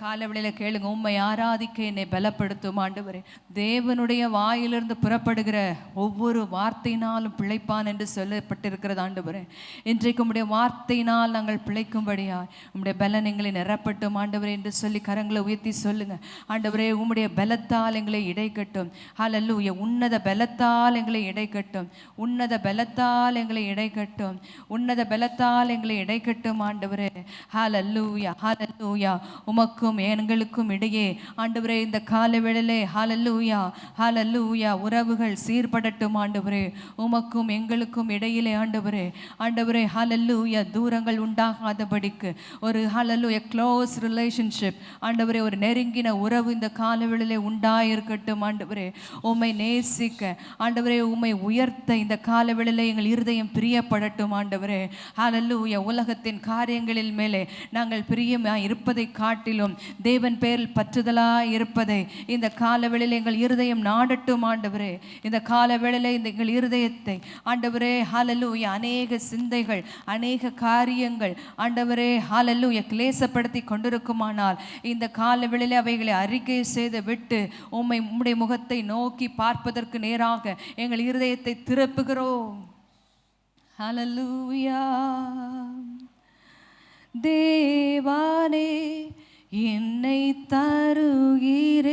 காலவெளியில் கேளுங்க. உம்மை ஆராதிக்க என்னை பலப்படுத்தும் ஆண்டவரே. தேவனுடைய வாயிலிருந்து புறப்படுகிற ஒவ்வொரு வார்த்தையினாலும் பிழைப்பான் என்று சொல்லப்பட்டிருக்கிறது ஆண்டவரே. இன்றைக்கு உம்முடைய வார்த்தையினால் நாங்கள் பிழைக்கும்படியா உம்முடைய பலன் எங்களை நிரப்பட்டும் ஆண்டவரே என்று சொல்லி கரங்களை உயர்த்தி சொல்லுங்க. ஆண்டவரே, உம்முடைய பலத்தால் எங்களை இடைக்கட்டும். ஹல்லேலூயா. உன்னத பலத்தால் எங்களை இடைக்கட்டும். உன்னத பலத்தால் எங்களை இடைக்கட்டும். உன்னத பலத்தால் எங்களை இடைக்கட்டும் ஆண்டவரே. ஹல்லேலூயா, ஹல்லேலூயா. உமக்கும் எங்களுக்கும் இடையே ஆண்டவரே இந்த காலவேளையிலே ஹல்லேலூயா, ஹல்லேலூயா, உறவுகள் சீர்படட்டும் ஆண்டவரே. உமக்கும் எங்களுக்கும் இடையிலே ஆண்டவரே, ஆண்டவரே ஹல்லேலூயா, தூரங்கள் உண்டாகாதபடிக்கு ஒரு ஹல்லேலூயா க்ளோஸ் ரிலேஷன்ஷிப் ஆண்டவரே, ஒரு நெருங்கின உறவு இந்த காலவேளையிலே உண்டாயிருக்கட்டும் ஆண்டவரே. உம்மை நேசிக்க ஆண்டவரே, உம்மை உயர்த்த இந்த காலவேளையிலே எங்கள் இருதயம் பிரியப்படட்டும் ஆண்டவரே. ஹல்லேலூயா. உலகத்தின் காரியங்களில் மேலே நாங்கள் பிரியமாய் இருப்பதை காட்டிலும் தேவன் பேரில் பற்றுதலாய் இருப்பதை இந்த காலவேளையில் எங்கள் இருதயம் நாடட்டும் ஆண்டவரே. இந்த காலவேளையில் இந்த எங்கள் இருதயத்தை ஆண்டவரே ஹல்லேலூயா அநேக சிந்தைகள் அநேக காரியங்கள் ஆண்டவரே ஹல்லேலூயா கிளேசப்படுத்தி கொண்டிருக்குமானால் இந்த காலவேளையில் அவைகளை அறிக்கை செய்து விட்டு உம்முடைய முகத்தை நோக்கி பார்ப்பதற்கு நேராக எங்கள் இருதயத்தை திருப்புகிறோம். ஹல்லேலூயா. தேவானே என்னை தருகிறேன்,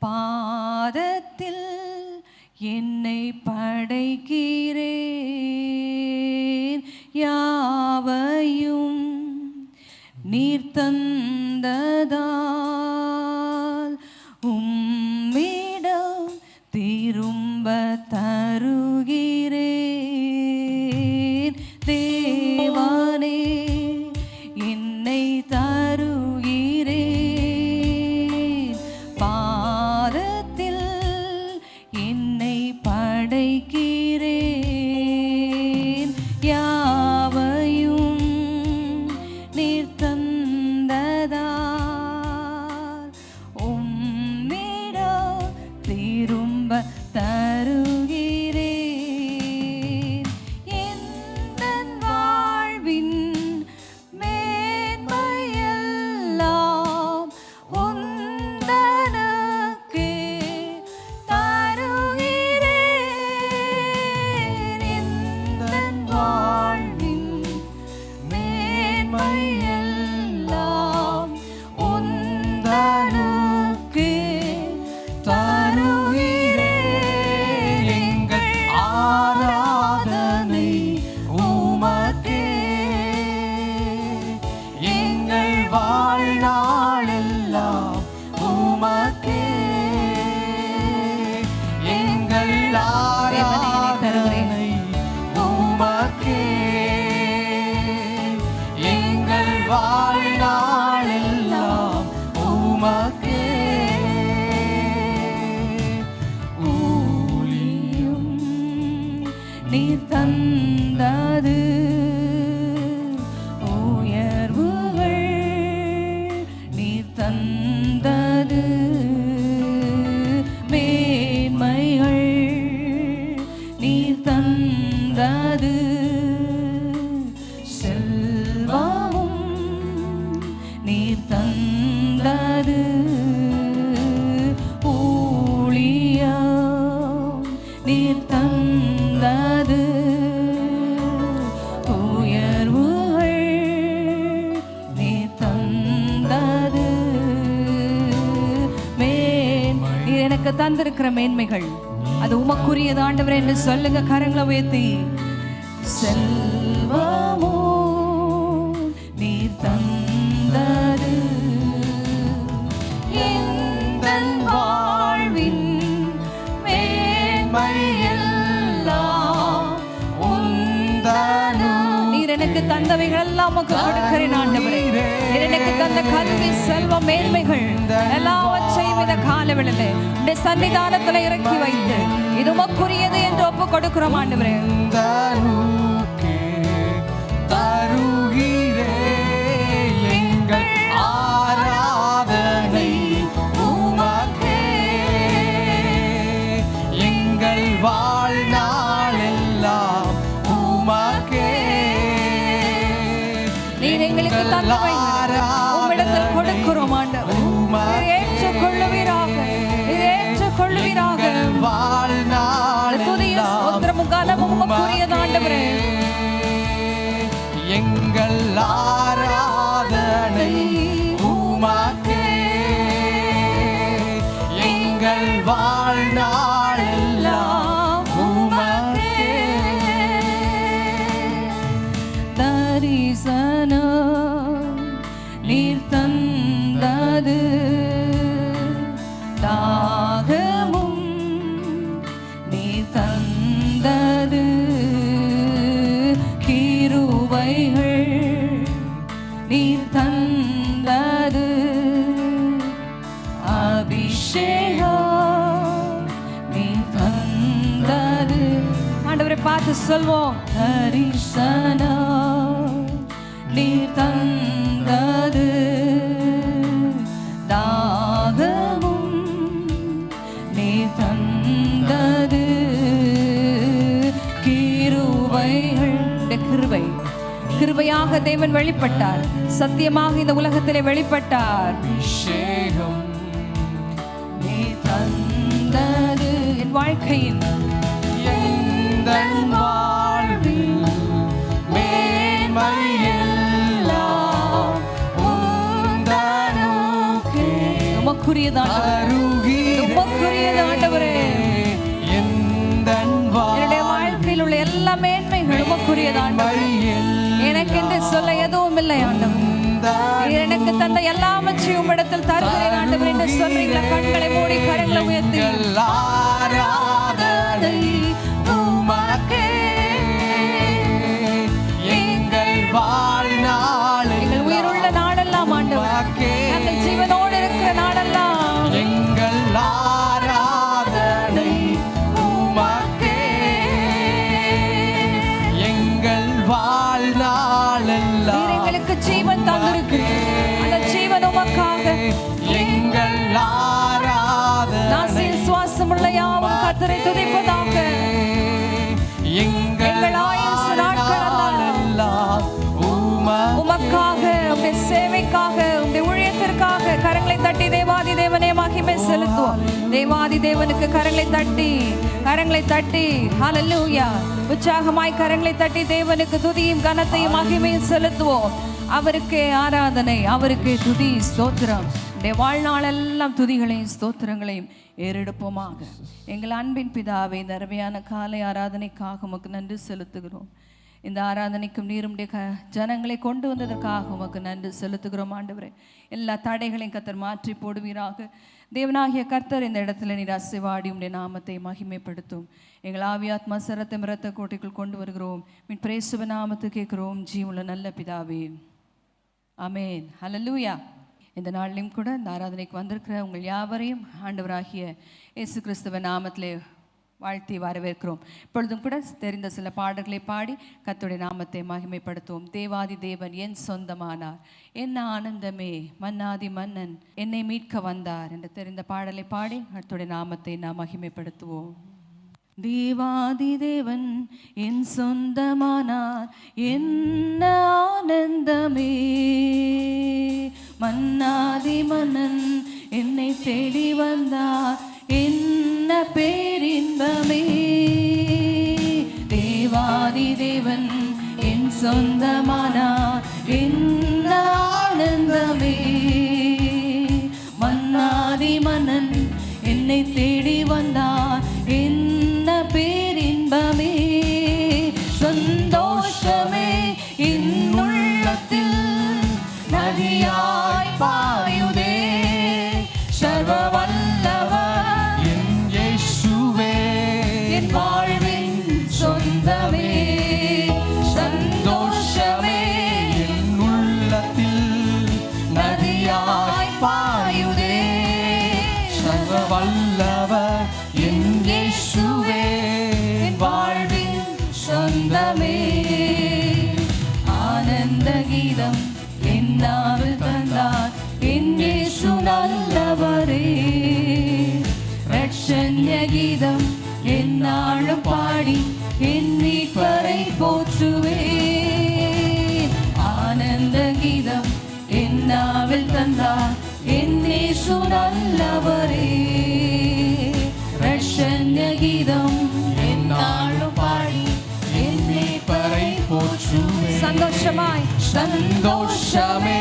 பாதத்தில் என்னை படைக்கிறேன். யாவையும் நீர் தந்ததால் உம்மிடம் திரும்ப தருகிறேன். தேவானே என்னை தருகிறேன், பாதத்தில் என்னை படைக்கிறேன். யாவையும் நீர் தந்ததால் உம்மிடம் திரும்ப தருகிறேன். எந்தன் வாழ்வின் மேன்மையெல்லாம் உந்தனக்கே தருகிறேன். எந்தன் வாழ்வின் மேன்மையெல்லாம் உந்தனக்கே தருகிறேன். எங்கள் ஆராதனை உமக்கே, எங்கள் வாழ்நாளெல்லாம் உமக்கே. எங்கள் ஆராதனை உமக்கே, எங்கள் வாழ்நாளெல்லாம் உமக்கே. ஊழியம் நீர் தந்தது, உயர்வுகள் நீர் தந்தது, மேன்மைகள் நீர் தந்தது, செல்வமும் நீர் தந்தது, ஊழியம் நீர் தந்தது, உயர்வுகள் நீர் தந்தது, நீர் எனக்கு தந்திருக்கிற மேன்மைகள் அது உமக்குரியது ஆண்டவரே என்று சொல்லுங்க. கரங்களை உயர்த்தி செல்வமோ நீர் தந்தது, எந்தன் வாழ்வின் மேன்மையெல்லாம் உந்தனு. நீர் எனக்கு தந்தவைகள் எல்லாம் உமக்கு கொடுக்கிறேன் ஆண்டவரே. நீர் எனக்கு தந்த கல்வி செல்வம் மேன்மைகள் எல்லாவற்றையும் இந்த காலவேளையிலே உம்முடைய சன்னிதானத்தில் இறக்கி வைத்து இது உமக்குரியது என்று ஒப்பு கொடுக்கிறோம் ஆண்டவரே. எங்கள் ஆராதனை உமக்கே, எங்கள் வாழ்நாளெல்லாம் உமக்கே. நீர் எங்களுக்கு தந்தவைகள் ஜெபிக்கிறோம் ஆண்டவரே. ஏற்றுக்கொள்ளுவீராக, ஏற்றுக்கொள்ளுவீராக. துதியும் ஸ்தோத்திரமும் கனமும் உமக்குரியது ஆண்டவரே. எங்கள் ஆராதனை உமக்கே, எங்கள் வாழ்நாளெல்லாம் உமக்கே. தரிசனம் நீர் தந்தது, தாகமும் நீர் தந்தது, கிருபைகள் நீர் தந்தது, அபிஷேகம் நீர் தந்தது. ஆண்டவரை பார்த்து சொல்வோம். தரிசனம் நீர் தந்தது, தாகமும் நீர் தந்தது, கிருபைகள். கிருபை, கிருபையாக தேவன் வெளிப்பட்டார், சத்தியமாக இந்த உலகத்திலே வெளிப்பட்டார். அபிஷேகம் நீர் தந்தது என் வாழ்க்கையின் எந்தன் வாழ்வில் மேன்மையெல்லாம் உந்தனுக்கே. உமக்குரியதாண்டவரே, உமக்குரியதாண்டவரே. எந்தன் என்னுடைய வாழ்க்கையில் உள்ள எல்லா மேன்மைகள் உமக்குரியதாண்டவரே. எனக்கு என்று சொல்ல எதுவும் இல்லை ஆண்டவரே. எனக்கு தந்த எல்லாவற்றையும் உம்மிடத்தில் தருகிறேன் ஆண்டவரே என்று சொல்றீங்களா? கண்களை மூடி கரங்களை உயர்த்தி ஆராதனை உமக்கே, எங்கள் வாழ்நாள், எங்கள் உயிருள்ள நாளெல்லாம் ஆண்டவரே, நாங்கள் ஜீவனோடு இருக்கிற நாளெல்லாம் எங்கள் ஆராதனை உமக்கே, எங்கள் வாழ்நாளெல்லாம் எங்களுக்கு ஜீவன் தந்திருக்கு. அந்த ஜீவன் உமக்காக. எங்கள் ஆராதனை நாசில் சுவாசமுள்ள யாவும் கர்த்தரை துதிப்பதாக. எங்கள் ஆயுசு நாட்களெல்லாம் உமக்காக, உம்முடைய சேவைக்காக, உம்முடைய ஊழியத்திற்காக கரங்களை தட்டி தேவாதி தேவனே மகிமை செலுத்துவோம். தேவாதி தேவனுக்கு கரங்களை தட்டி ஹல்லேலூயா, உற்சாகமாய் கரங்களை தட்டி தேவனுக்கு துதியும் கனத்தையும் மகிமையும் செலுத்துவோம். அவருக்கு ஆராதனை, அவருக்கு துதி ஸ்தோத்திரம். வாழ்நாளெல்லாம் துதிகளையும் ஸ்தோத்திரங்களையும் ஏறெடுப்போமாக. எங்கள் அன்பின் பிதாவே, இந்த அருமையான காலை ஆராதனைக்காக உமக்கு நன்றி செலுத்துகிறோம். இந்த ஆராதனைக்கும் நீருடைய ஜனங்களை கொண்டு வந்ததற்காக உமக்கு நன்றி செலுத்துகிறோம் ஆண்டவரே. எல்லா தடைகளையும் கர்த்தர் மாற்றி போடுவீராக. தேவனாகிய கர்த்தர் இந்த இடத்துல நீர் அசைவாடி உம்முடைய நாமத்தை மகிமைப்படுத்தும். எங்கள் ஆவியாத்மா சரத்தை மிரத்த கோட்டைக்குள் கொண்டு வருகிறோம். மின் பிரேசுவ நாமத்தை கேட்கிறோம் ஜீவனுள்ள நல்ல பிதாவே, ஆமேன். ஹல்லேலூயா. இந்த நாளிலும் கூட இந்த ஆராதனைக்கு வந்திருக்கிற உங்கள் யாவரையும் ஆண்டவராகிய இயேசு கிறிஸ்துவ நாமத்திலே வாழ்த்தி வரவேற்கிறோம். இப்பொழுதும் கூட தெரிந்த சில பாடல்களை பாடி கர்த்தருடைய நாமத்தை மகிமைப்படுத்துவோம். தேவாதி தேவன் என் சொந்தமானார், என்ன ஆனந்தமே, மன்னாதி மன்னன் என்னை மீட்க வந்தார் என்று தெரிந்த பாடலை பாடி கர்த்தருடைய நாமத்தை நாம் மகிமைப்படுத்துவோம். தேவாதி தேவன் என் சொந்தமானார், என்ன ஆனந்தமே, மன்னாதி மன்னன் என்னை தேடி வந்தார், என்ன பேரின்பமே. தேவாதி தேவன் என் சொந்தமானார், என்ன ஆனந்தமே, மன்னாதி மன்னன் என்னை தேடி வந்தார், என்ன பேரின்பமே. சந்தோஷமே என் உள்ளத்தில் நதியாய் பாயுதே, சர்வ வல்லவர் என் இயேசுவே, என் வாழ்வின் சொந்தமே. சந்தோஷமே என் உள்ளத்தில் நதியாய் பாயுதே, சர்வ வல்லவர் என் இயேசுவே, என் வாழ்வின் சொந்தமே. ஆனந்த கீதம் என் நாவில் தந்தார், என் இயேசு நல்லவரே. வல்லவரே ரட்சண்ய கீதம் என்னாலும் பாடி என் மீட்பரை போற்றுவேன். சந்தோஷமாய் சந்தோஷமே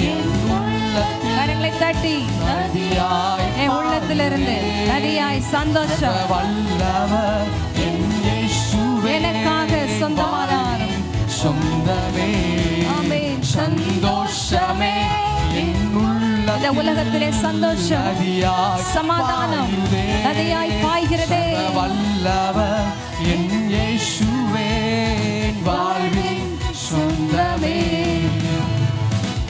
என் உள்ளத்தில் கரங்களை தட்டி நதியாய் என் உள்ளத்திலிருந்து நதியாய் சந்தோஷம் வல்லவர் என் இயேசுவே எனக்காக சொந்தமானார். சொந்தமே ஆமென். சந்தோஷமே என் இந்த உள்ளத்தில் உலகத்திலே சந்தோஷம் நதியாய் சமாதானம் பாயுதே. நதியாய் பாய்கிறதே. வல்லவர் என் இயேசுவே வாழ்வின் சொந்தமே.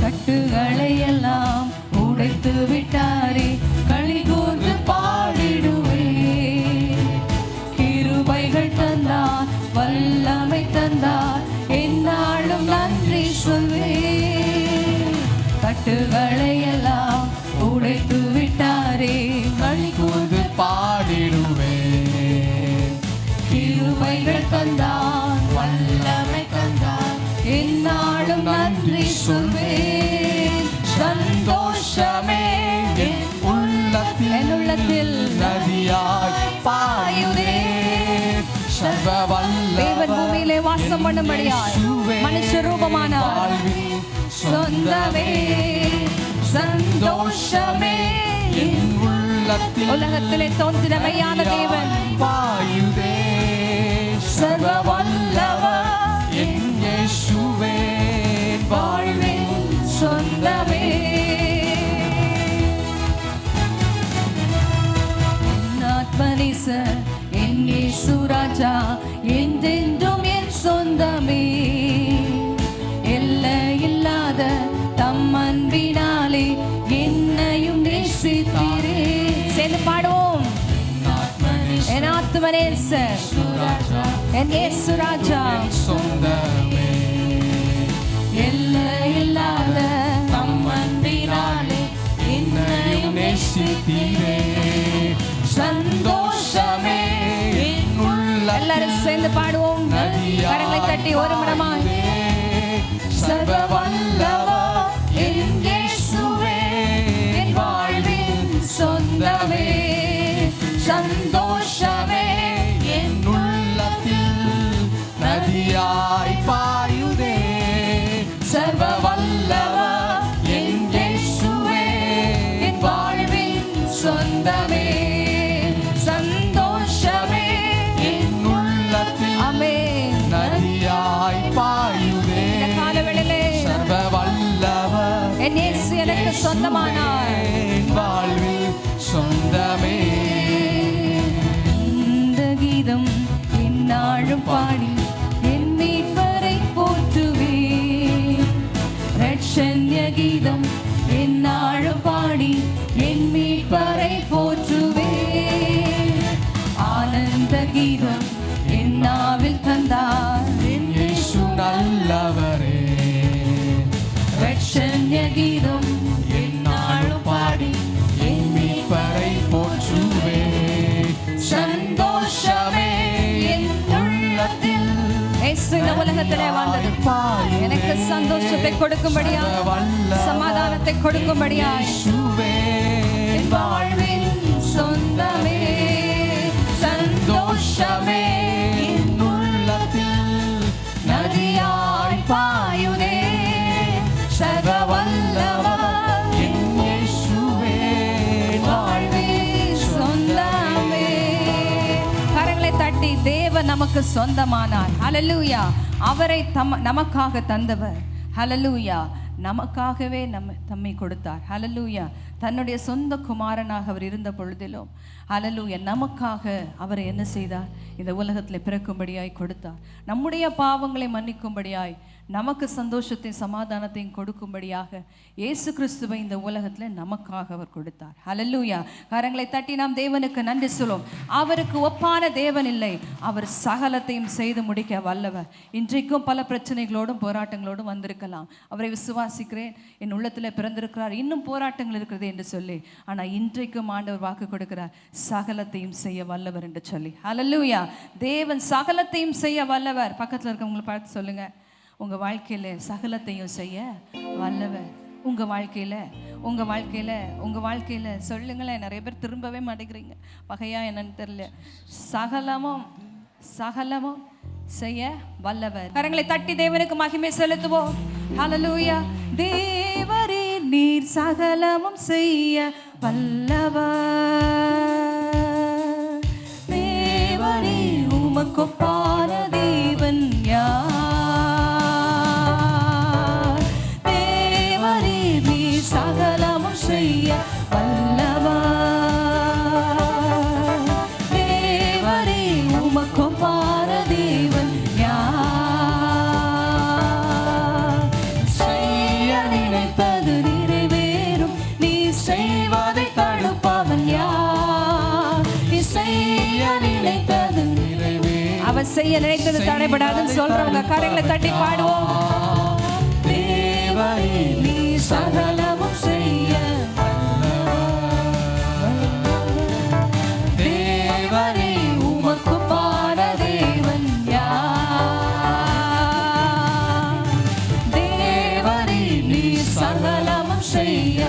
கட்டுகளை எல்லாம் உடைத்து விட்டாரே களி கூர்ந்து பாடிடுவே. கிருபைகள் தந்தார் வல்லமை தந்தார் என்னாலும் நன்றி சொல்வே. கட்டுகளை எல்லாம் உடைத்து விட்டாரே களி கூர்ந்து பாடிடுவேன். கிருபைகள் தந்தார் வல்லமை தந்தார் என்னாலும் நன்றி சொல்வேன். சந்தோஷமே என் உள்ளத்தில் நதியாய் பாயுதே. சர்வ தேவன் பூமியிலே வாசம் பண்ணும்படியாய் மனுஷ ரூபமானார். வாழ்வின் சொந்தமே சந்தோஷமே என் உள்ளத்தில் உலகத்திலே தோன்றினமையான தேவன் பாயுதே. சர்வ வல்லவர் என் இயேசுவே வாழ்வின் சொந்தமே. ஆத்மநேசர் என் இயேசு ராஜா என்றென்றும் என் சொந்தமே. எல்லையில்லாத தம் அன்பினாலே என்னையும் நேசித்தீரே. சேர்ந்து பாடுவோம். என் ஆத்மநேசர் என் இயேசு ராஜா சொந்தமே. எல்லையில்லாத தம் அன்பினாலே என்னையும் நேசித்தீரே. சந்தோஷமே என் உள்ளத்தில் எல்லாரும் சேர்ந்து பாடுவோம். கரங்களை தட்டி ஒரு முடமாய். சர்வ வல்லவர் என் இயேசுவே என் வாழ்வின் சொந்தமே. சந்தோஷமே என் உள்ளத்தில் நதியாய் பாயுதே. சர்வ வல்லவர் என் இயேசுவே என் வாழ்வின் சொந்தமே. சந்தோஷமே என் உள்ளத்தில் ஆமென். நதியாய் பாயுதே. இந்த காலவேளையிலே சர்வ வல்லவர் என் இயேசு எனக்கு சொந்தமானார். என் வாழ்வில் சொந்தமே. இந்த கீதம் என்னாலும் பாடி என் மீட்பரை போற்றுவேன். ரட்சண்ய கீதம் என்னாலும் பாடி என் மீட்பரை போற்றுவேன். ஆனந்த கீதம் என் நாவில் தந்தார் என் இயேசு நல்லவரே. ரட்சண்ய கீதம் என்னாலும் பாடி என் மீட்பரை போற்றுவேன். சந்தோஷமே என் உள்ளத்தில் இயேசு இந்த உலகத்திலே வாழ்ந்தது எனக்கு சந்தோஷத்தை கொடுக்கும்படியாய் சமாதானத்தை கொடுக்கும்படியாய் இயேசுவே என் வாழ்வின் சொந்தமே. சந்தோஷமே என் உள்ளத்தில் நதியாய் பாயுதே. சர்வ வல்லவர் என் இயேசுவே வாழ்வின் சொந்தமே. கரங்களை தட்டி தேவன் நமக்கு சொந்தமானார். ஹல்லேலூயா. அவரை நமக்காக தந்தவர். ஹல்லேலூயா. நமக்காகவே தம்மை கொடுத்தார். ஹல்லேலூயா. தன்னுடைய சொந்த குமாரனாக அவர் இருந்த பொழுதிலும் ஹல்லேலூயா நமக்காக அவரை என்ன செய்தார்? இந்த உலகத்தில் பிறக்கும்படியாய் கொடுத்தார். நம்முடைய பாவங்களை மன்னிக்கும்படியாய் நமக்கு சந்தோஷத்தையும் சமாதானத்தையும் கொடுக்கும்படியாக இயேசு கிறிஸ்துவை இந்த உலகத்தில் நமக்காக அவர் கொடுத்தார். ஹல்லேலூயா. கரங்களை தட்டி நாம் தேவனுக்கு நன்றி சொல்லுவோம். அவருக்கு ஒப்பான தேவன் இல்லை. அவர் சகலத்தையும் செய்து முடிக்க வல்லவர். இன்றைக்கும் பல பிரச்சனைகளோடும் போராட்டங்களோடும் வந்திருக்கலாம். அவரை விசுவாசிக்கிறேன், என் உள்ளத்தில் பிறந்திருக்கிறார், இன்னும் போராட்டங்கள் இருக்கிறது என்று சொல்லி. ஆனால் இன்றைக்கும் ஆண்டவர் வாக்கு கொடுக்கிறார், சகலத்தையும் செய்ய வல்லவர் என்று சொல்லி. ஹல்லேலூயா. தேவன் சகலத்தையும் செய்ய வல்லவர். பக்கத்தில் இருக்கவங்களை பார்த்து சொல்லுங்க, உங்கள் வாழ்க்கையில் சகலத்தையும் செய்ய வல்லவர். உங்கள் வாழ்க்கையில் உங்கள் வாழ்க்கையில் சொல்லுங்களேன். நிறைய பேர் திரும்பவே மாட்டேங்கிறீங்க. பகையா என்னன்னு தெரியல. சகலமும் செய்ய வல்லவர். கரங்களை தட்டி தேவனுக்கு மகிமை செலுத்துவோம். ஹல்லேலூயா. தேவரே நீர் சகலமும் செய்ய வல்லவர். தேவரே உமக்கொப்பான தேவன் யார்? தேவரே நீர் சகலமும் செய்ய வல்லவர். தேவரே உமக்கொப்பான தேவன் யார்? செய்ய நினைத்தது நிறைவேறும். நீ செய்வதை தடுப்பவன் யார்? நீ செய்ய நினைத்தது நிறைவேறும். அவன் செய்ய நினைத்தது தடைபடாதுன்னு சொல்றவங்க கரங்களை தட்டி பாடுவோம். தேவரே நீ சகலமும் செய்ய வல்லவர். தேவரே உமக்கொப்பான தேவன் யார்? தேவரே நீ சகலமும் செய்ய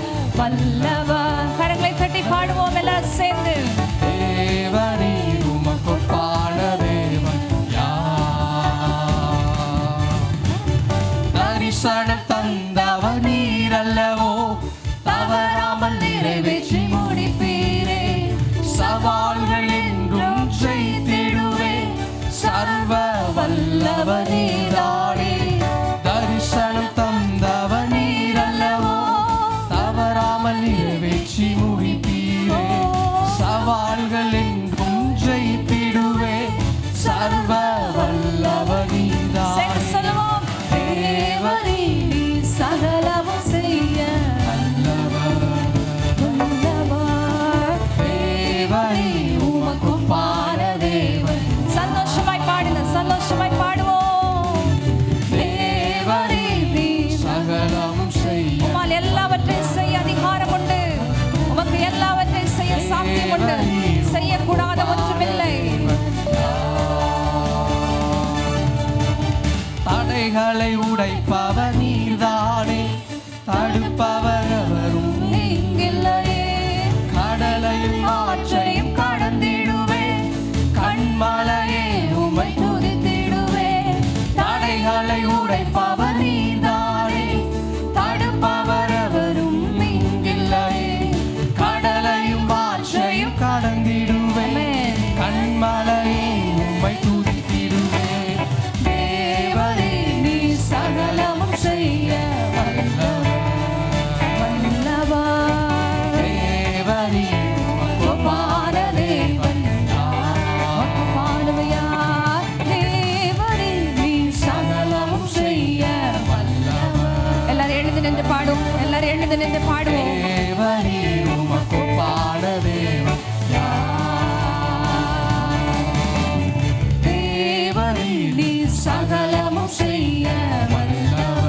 வல்லவர். கரங்களை தட்டி பாடுவோம் எல்லாரும் சேர்ந்து. தேவரே உமக்கொப்பான தேவன் யார்? தரிசனம் தந்தவர் நீர் அல்லவோ, தவறாமல் நிறைவேற்றி முடிப்பீரே. சவால்கள் என்றும் ஜெயித்திடுவே, சர்வ வல்லவர் நீரானே. தரிசனம் தந்தவர் நீர் அல்லவோ, தவறாமல் நிறைவேற்றி முடிப்பீரே. சவால்கள் என்றும் ஜெயித்திடுவே, சர்வ வல்லவர் நீரானே. சொல்லுவோம். தேவரே நீ சகலமும் செய்ய வல்லவர். தேவரே உமக்கொப்பான தேவன். சந்தோஷமாய் பாடுங்க, சந்தோஷமாய் பாடுவோம். தேவரே நீ சகலமும் செய்ய உம்மால் எல்லாவற்றையும் செய்ய அதிகாரம் உண்டு. உமக்கு எல்லாவற்றையும் செய்ய சாத்தியம் உண்டு. செய்யக்கூடாத ஒன்றுமில்லை. தடைகளை உடைப்பவர் நீர்தானே, தடுப்பவர் எவரும் நீங்கில்லையே. கடலையும் ஆற்றையும் கடந்திடுவே, கண்மலையே உம்மை துதித்திடுவே. தடைகளை உடைப்பவர் நீர்தானே, தடுப்பவர் எவரும் நீங்கில்லையே. கடலையும் ஆற்றையும் கடந்திடுவே, கண்மலையே உம்மை துதித்திடுவே. தேவரே நீ சகலமும் செய்ய வல்லவர். தேவரே உமக்கொப்பான தேவன் உமக்கொப்பானவையார். தேவரே நீ சகலமும் செய்ய வல்லவர். எல்லாரும் எழுந்து நின்று பாடுவோம். எல்லாரும் எழுந்து நின்று பாடுவோம். தேவரே உமக்கொப்பான தேவன் யார்? தேவரே நீ சகலமும் செய்ய வல்லவர்.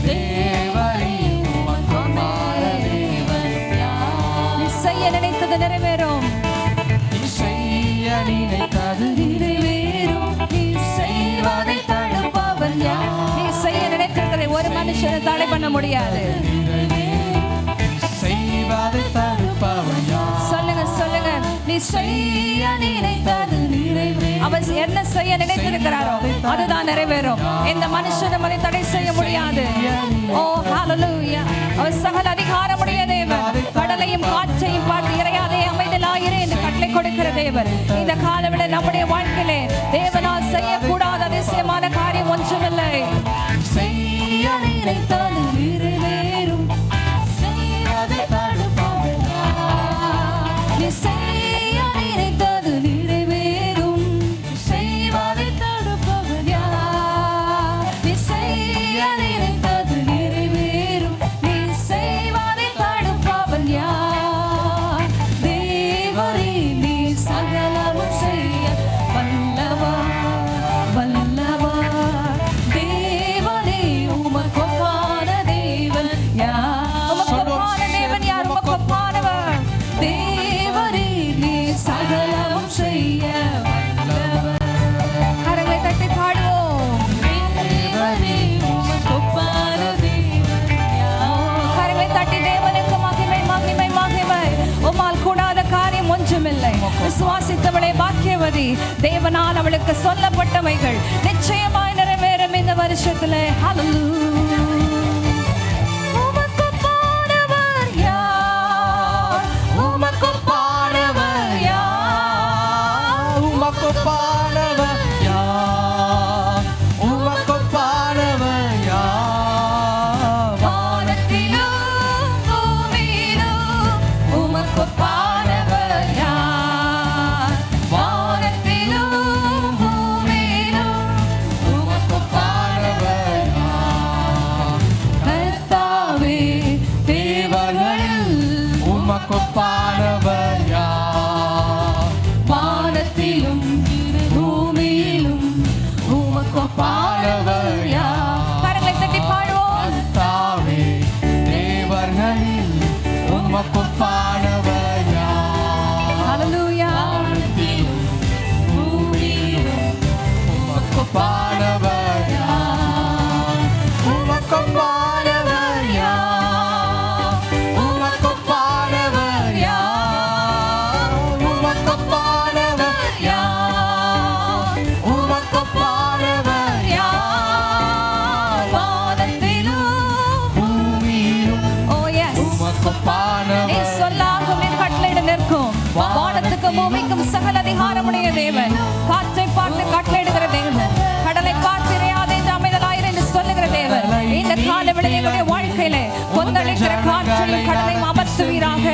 தேவரே உமக்கொப்பான தேவன் யார்? நீ செய்ய நினைத்தது நிறைவேறும். நீ செய்ய நினைத்தது நிறைவேறும். நீ செய்வதை தடுப்பவன் யார்? நீ செய்ய நினைத்திருக்கிறதை ஒரு மனுஷனை தடை பண்ண முடியாது. செய்வதை தடுப்பவன் யார்? சொல்லுங்க சொல்லுங்க. நீ செய்ய நினைத்தது நிறைவேறும். அவர் என்ன செய்ய நினைத்திருக்கிறாரோ அதுதான் நிறைவேறும். இந்த மனுஷனும் அதை தடை செய்ய முடியாது. ஓ ஹல்லேலூயா. அவர் சகல அதிகாரமுடைய தேவன். கடலையும் காற்றையும் பார்த்து இறையாதே அமைதலாயிரே என்று கட்டளை கொடுக்கிற தேவன். இந்த காலவிட நம்முடைய வாழ்க்கையிலே தேவனால் செய்யக்கூடாத அதிசயமான காரியம் ஒன்றுமில்லை. செய்ய நினைத்தது நிறைவேறும். செய்வதை தடுப்பவன் யார்? நீ செய்ய நினைத்தது நிறைவேறும். செய்வதை தடுப்பவன் யார்? நீ செய்ய நினைத்தது நிறைவேறும். நீ செய்வதை தடுப்பவன் யார்? தேவரே நீ சகலமும் செய்ய வல்லவர். தட்டி தேவனுக்கு மகிமை மகிமை மகிமை. உம்மால் கூடாத காரியம் ஒன்றுமில்லை. விசுவாசித்தவளே பாக்கியவதி. தேவனால் அவளுக்கு சொல்லப்பட்டவைகள் நிச்சயமாய் நிறைவேறும் இந்த வருஷத்துல. ஹல்லேலூயா. உமக்கு பாடுவர் யார்? உமக்கு பாடுவர் யார்? உமக்கு பாடுவர் யார்? உமக்கு பாடுவர் யார்? வானத்திலும் பூமியிலும் உமக்கு பாடுவர் யார்? வானத்திலும் பூமியிலும் உமக்கு பாடுவர் யார்? கர்த்தாவே, தேவர்களில் உமக்கு பாடுவர் யார்? வானத்திலும் பூமியிலும் உமக்கு பாடுவர் யார்? கரங்களை தட்டி பாடுவோம். கர்த்தாவே, தேவர்களில் உமக்கு பாடுவர் யார்? ஹல்லேலூயா. வானத்திலும் பூமியிலும் உமக்கு பாடுவர் யார்? உமக்கு பாடுவர் யார்? உமக்கு பாடுவர் யார்? உமக்கு பாடுவர் யார்? உமக்கு பாடுவர் யார்? வானத்திலும் பூமியிலும் Oh yes. உமக்கு நீ பாடுவர் சொல்லாகும் நீர் கட்டளையிட நிற்கும். வானத்துக்கும் பூமிக்கும் சகல அதிகாரமுடைய தேவன். காற்றை பார்த்து கட்டளையிடுகிற தேவன். கடலை பார்த்து இறையாதே என்று அமைதலாயிரு என்று சொல்லுகிற தேவன். இந்த கால விளைவுடைய வாழ்க்கையிலே கொந்தளிக்கிற காற்றையும் கடலையும் அமர்த்துவீராக.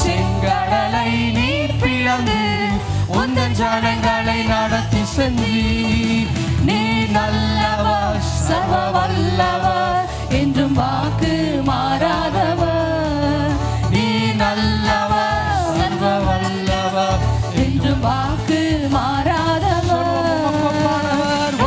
செங்கடலை நீர் பிளந்து உந்தன் ஜனங்களை நடத்தி சென்றி. நீ நல்லவர் சர்வ வல்லவர் என்றும் வாக்கு மாறாதவர். நீ நல்லவர் சர்வ வல்லவர் என்றும் வாக்கு மாறாதவர்.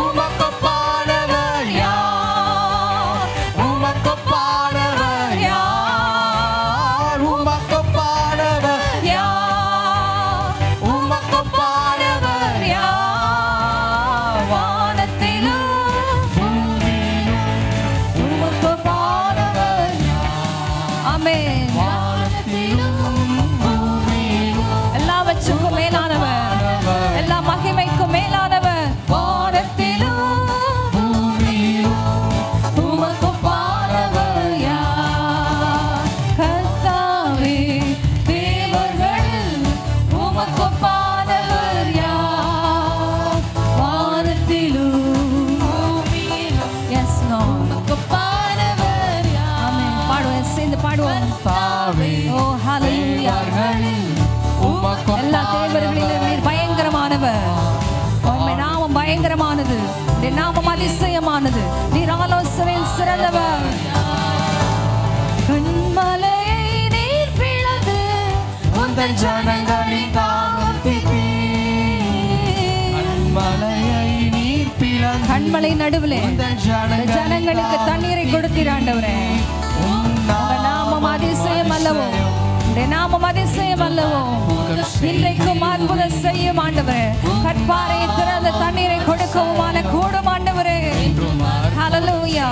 உமக்கு பாடுவர் யார்? உமக்கு பாடுவர் யார்? உமக்கு பாடுவர் யார்? உமக்கு பாடுவர் யார்? வானத்திலும் பூமியிலும் உமக்கு பாடுவர். ஆமென். வானத்திலும் பூமியிலும் எல்லாவற்றுக்கும் மேலானவர், எல்லா மகிமைக்கும் மேலானவர். வானத்திலும் பூமியிலும் உமக்கு பாடுவர் யார்? கர்த்தாவே, தேவர்களில் உமக்கு பாடுவர் யார்? வானத்திலும் பூமியிலும் Yes, Lord. உமக்கு பாடுவர் யார்? ஆமென். பாடுவோம், சேர்ந்து பாடுவோம். தாவே Oh, hallelujah. தேவர்களில் உமக்கு எல்லா தேவர்களிலும் நீர் பயங்கரமானவர். உம்முடைய நாமம் பயங்கரமானது. உம்முடைய நாமம் அதிசயமானது. நீர் ஆலோசனையில் சிறந்தவர். கண்மலையை நீர் பிளந்து உந்தன் ஜனங்களின் தாகத்திற்கு கண்மலையை நீர் பிளந்து கண்மலை நடுவிலே உந்தன் இந்த ஜனங்களுக்கு தண்ணீரை கொடுத்தீர் ஆண்டவரே. உங்க நாமம் அதிசயம் அல்லவோ? உடைய நாமம் அதிசயம் அல்லவோ? இன்றைக்கும் அற்புதம் செய்யும் ஆண்டவரே. கற்பாறை திறந்த தண்ணீரை கொடுக்கவுமான கூடும் ஆண்டவரே. ஹல்லேலூயா.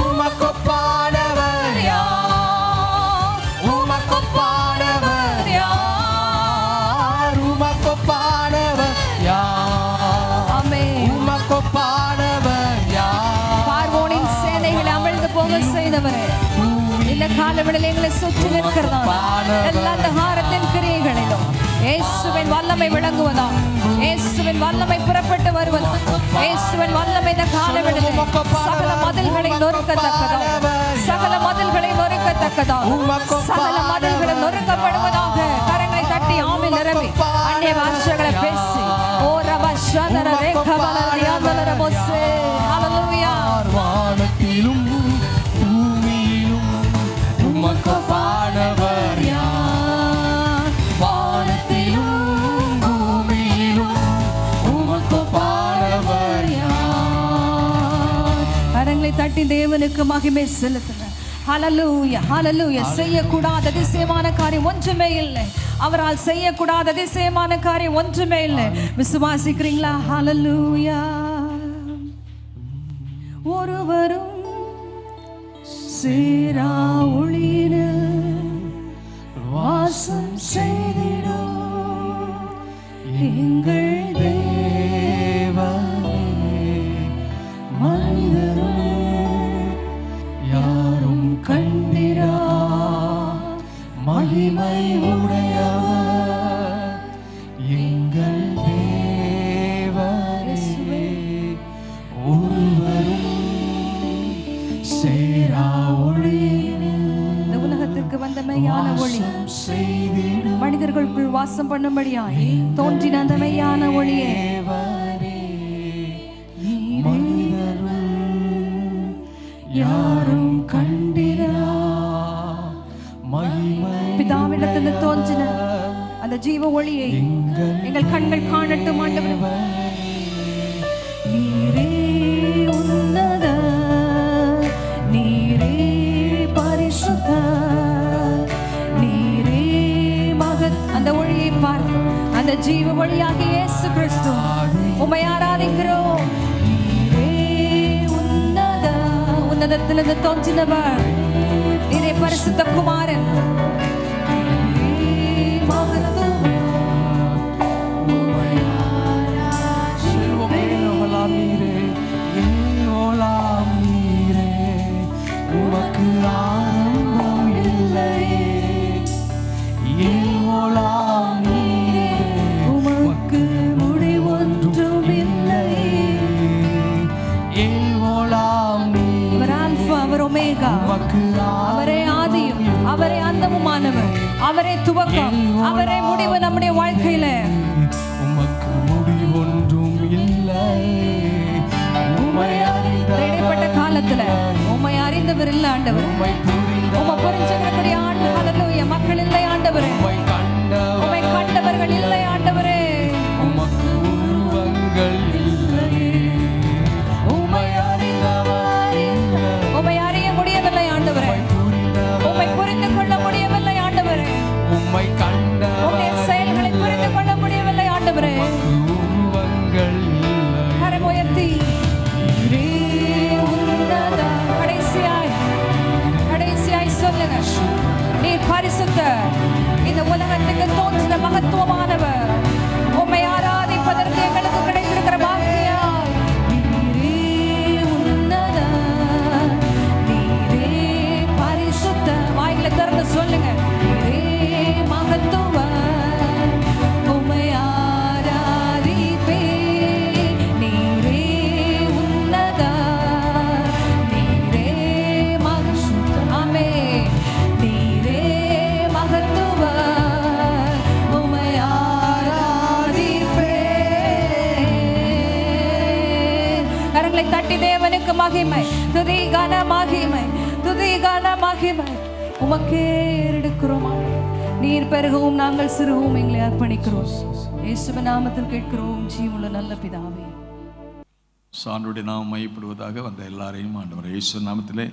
உமக்கு பாடுவர் யார்? உமக்கு பாடுவர் யார்? உமக்கு பாடுவர் யார்? ஆமென். உமக்கு பாடுவர் யார்? பார்வோனின் சேனைகளை அமிழ்ந்து போக செய்தவரே, இந்த காலவெளியில் எங்களை சுற்றி நிற்கிறதாம் எல்லா அந்தகாரத்தின் கிரியைகளிலும் இயேசுவின் வல்லமை விளங்குவதா? இயேசுவின் வல்லமை புறப்பட்டு வருவதா? இயேசுவின் வல்லமை இந்த காலவெளியில் சகல மதில்களை நொறுக்கத்தக்கதா? சகல மதில்களை நொறுக்கத்தக்கதா? சகல மதில்களை நொறுக்கப்படுவதாக. கரங்களை தட்டி ஆமென் நிரம்பி அந்நிய பாஷைகளை பேசி ஓ ரபா ஷதர ரேகபல ரியாதல ரபோசே. ஹல்லேலூயா. வானத்திலும் பூமியிலும் உமக்கு பாடுவர் யார்? வானத்திலும் பூமியிலும் உமக்கு பாடுவர் யார்? கரங்களை தட்டி தேவனுக்கு மகிமை செலுத்துங்க. ஹல்லேலூயா, ஹல்லேலூயா. செய்யக்கூடாத அதிசயமான காரியம் ஒன்றுமே இல்லை. அவரால் செய்யக்கூடாத அதிசயமான காரியம் ஒன்றுமே இல்லை. விசுவாசிக்கிறீங்களா? ஹல்லேலூயா. ஒருவரும் சேரா ஒளியினில் வாசம் செய்திடும் எங்கள் தேவனே. மனிதரும் யாரும் கண்டிரா மகிமை உடையவர் எங்கள் தேவனே. ஒருவரும் சேரா ஒளியினில் இந்த உலகத்திற்கு வந்த மெய்யான ஒளி மனிதர்களுக்குள் வாசம் பண்ணும்படியாய் தோன்றின அந்த மெய்யான ஒளியே. யாரும் கண்டிரா பிதாவிடத்தில் தோன்றின அந்த ஜீவ ஒளியை எங்கள் கண்கள் காணட்டும் ஆண்டவரே. நீரே உன்னத, நீரே பரிசுத்த, நீரே மகத். அந்த ஒளியை பார்த்து அந்த ஜீவ ஒளியாகிய இயேசு கிறிஸ்து உம்மை ஆராதிக்கிறோம். நீரே உன்னத, உன்னதத்திலிருந்து தோன்றினவர், நீரே பரிசுத்த குமாரன், உமக்கு ஆரம்பம் இல்லையே, உமக்கு முடிவொன்றும் இல்லையே. அவர் ஆல்பா, அவர் ஒமேகா, அவரே ஆதியும் அவரே அந்தமுமானவர், அவரே துவக்கம் அவரே முடிவு நம்முடைய வாழ்க்கையில. உமக்கு முடிவொன்றும் இல்லை. இடைப்பட்ட காலத்துல உம்மை அறிந்தவர் இல்ல ஆண்டவர், உம்மை புரிஞ்சுக்கக்கூடிய ஆண்டு ஹல்லேலூயா மக்கள் இல்லை ஆண்டவரே, உம்மை கண்டவர்கள் இல்லை ஆண்டவரே, உமக்கு உருவங்கள் இல்லை, உம்மை அறிந்தவர் இல்லை, உம்மை அறிய முடியவில்லை ஆண்டவரே, உம்மை புரிந்து கொள்ள முடியவில்லை ஆண்டவரே, உம்மை கண்ட உம்முடைய செயல்களை புரிந்து கொள்ள முடியவில்லை ஆண்டவரே. உருவங்கள் இல்லை. கரம் உயர்த்தி கடைசியாய் சொல்லுங்க, நீர் பரிசுத்தர், இந்த உலகத்துக்கு தோன்றின மகத்துவமானவர், உம்மை ஆராதிப்பதற்கு எங்களுக்கு கிடைத்திருக்கிற பாக்கியம். நீரே உன்னத, நீரே பரிசுத்த. வாயில திறந்து சொல்லுங்க, நீரே மகத்துவர், உம்மை ஆராதிப்பே. நீரே உன்னத, நீரே மகத்துவ, ஆமே, நீரே மகத்துவர், உம்மை ஆராதிப்பே. கரங்களை தட்டி தேவனுக்கு மகிமை, துதி கன மகிமை, துதி கன மகிமை உமக்கே எடுக்கிறோம். நீர் பெருகவும் நாங்கள் சிறுகவும் எங்களை அர்ப்பணிக்கிறோம். இயேசுவின் நாமத்தில் கேட்கிறோம் ஜீவனுள்ள நல்ல பிதாவே. சான்றுடைய நாமம் மையப்படுவதாக வந்த எல்லாரையும் ஆண்டவர் இயேசு நாமத்திலே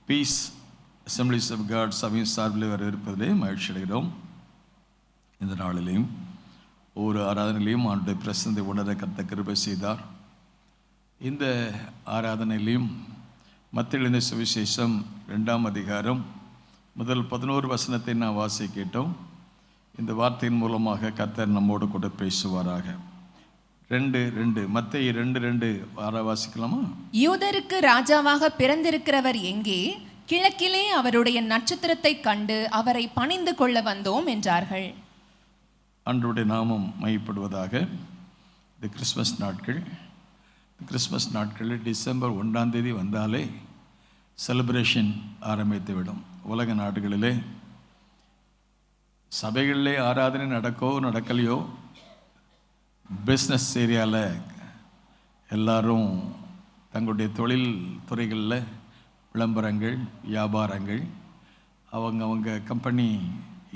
பீஸ் அசம்பிளிஸ் ஆஃப் காட் சபையின் சார்பில் வரவேற்பதிலே மகிழ்ச்சி அடைகிறோம். இந்த நாளிலையும் ஒவ்வொரு ஆராதனையிலையும் ஆண்டுடைய பிரசந்தை உணர கர்த்தர் கிருபை செய்தார். இந்த ஆராதனையிலையும் மத்தேயு எழுதின சுவிசேஷம் 2ஆம் அதிகாரம் முதல் 11 வசனத்தை நான் வாசி கேட்டோம். இந்த வார்த்தையின் மூலமாக கர்த்தர் நம்மோடு கூட பேசுவாராக. 2:2 மத்தேயு 2:2 வாசிக்கலாமா? யூதருக்கு ராஜாவாக பிறந்திருக்கிறவர் எங்கே? கிழக்கிலே அவருடைய நட்சத்திரத்தை கண்டு அவரை பணிந்து கொள்ள வந்தோம் என்றார்கள். ஆண்டவருடைய நாமம் மையப்படுவதாக. இந்த கிறிஸ்மஸ் நாட்களில் டிசம்பர் 1ஆம் தேதி வந்தாலே செலிப்ரேஷன் ஆரம்பித்துவிடும். உலக நாடுகளிலே சபைகளிலே ஆராதனை நடக்கலையோ, பிஸ்னஸ் ஏரியாவில் எல்லாரும் தங்களுடைய தொழில் துறைகளில் விளம்பரங்கள், வியாபாரங்கள், அவங்க கம்பெனி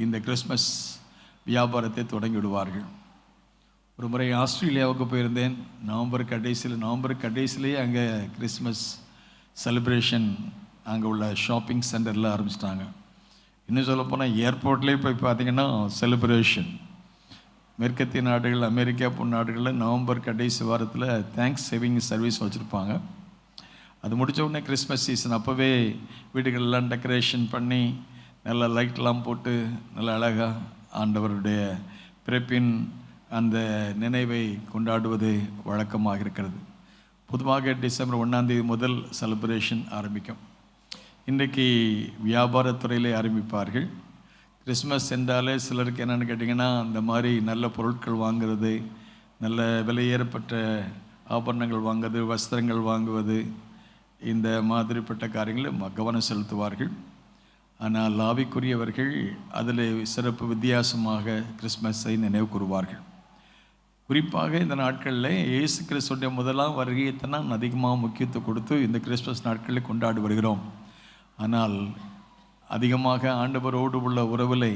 இந்த கிறிஸ்மஸ் வியாபாரத்தை தொடங்கி விடுவார்கள். ஒரு முறை ஆஸ்திரேலியாவுக்கு போயிருந்தேன். நவம்பர் கடைசியிலேயே அங்கே கிறிஸ்மஸ் செலிப்ரேஷன் அங்கே உள்ள ஷாப்பிங் சென்டரில் ஆரம்பிச்சிட்டாங்க. இன்னும் சொல்லப்போனால் ஏர்போர்ட்லேயே போய் பார்த்திங்கன்னா செலிப்ரேஷன். மேற்கத்திய நாடுகள், அமெரிக்கா போன்ற நாடுகளில் நவம்பர் கடைசி வாரத்தில் தேங்க்ஸ் கிவிங் சர்வீஸ் வச்சுருப்பாங்க. அது முடித்த உடனே கிறிஸ்மஸ் சீசன், அப்போவே வீடுகளெல்லாம் டெக்கரேஷன் பண்ணி நல்ல லைட்லாம் போட்டு நல்ல அழகாக ஆண்டவருடைய பிறப்பின் அந்த நினைவை கொண்டாடுவது வழக்கமாக இருக்கிறது. பொதுவாக டிசம்பர் 1 முதல் செலிப்ரேஷன் ஆரம்பிக்கும். இன்றைக்கு வியாபாரத்துறையிலே ஆரம்பிப்பார்கள். கிறிஸ்மஸ் என்றாலே சிலருக்கு என்னென்னு கேட்டிங்கன்னா, இந்த மாதிரி நல்ல பொருட்கள் வாங்குறது, நல்ல விலையேறப்பட்ட ஆபரணங்கள் வாங்குவது, வஸ்திரங்கள் வாங்குவது, இந்த மாதிரிப்பட்ட காரியங்களில் கவனம் செலுத்துவார்கள். ஆனால் ஆவிக்குரியவர்கள் அதில் சிறப்பு வித்தியாசமாக கிறிஸ்மஸை நினைவு கூறுவார்கள். குறிப்பாக இந்த நாட்களில் இயேசு கிறிஸ்துடைய முதலாம் வருகையைத்தான் அதிகமாக முக்கியத்துவம் கொடுத்து இந்த கிறிஸ்மஸ் நாட்களில் கொண்டாடி வருகிறோம். ஆனால் அதிகமாக ஆண்டவரோடு உள்ள உறவில்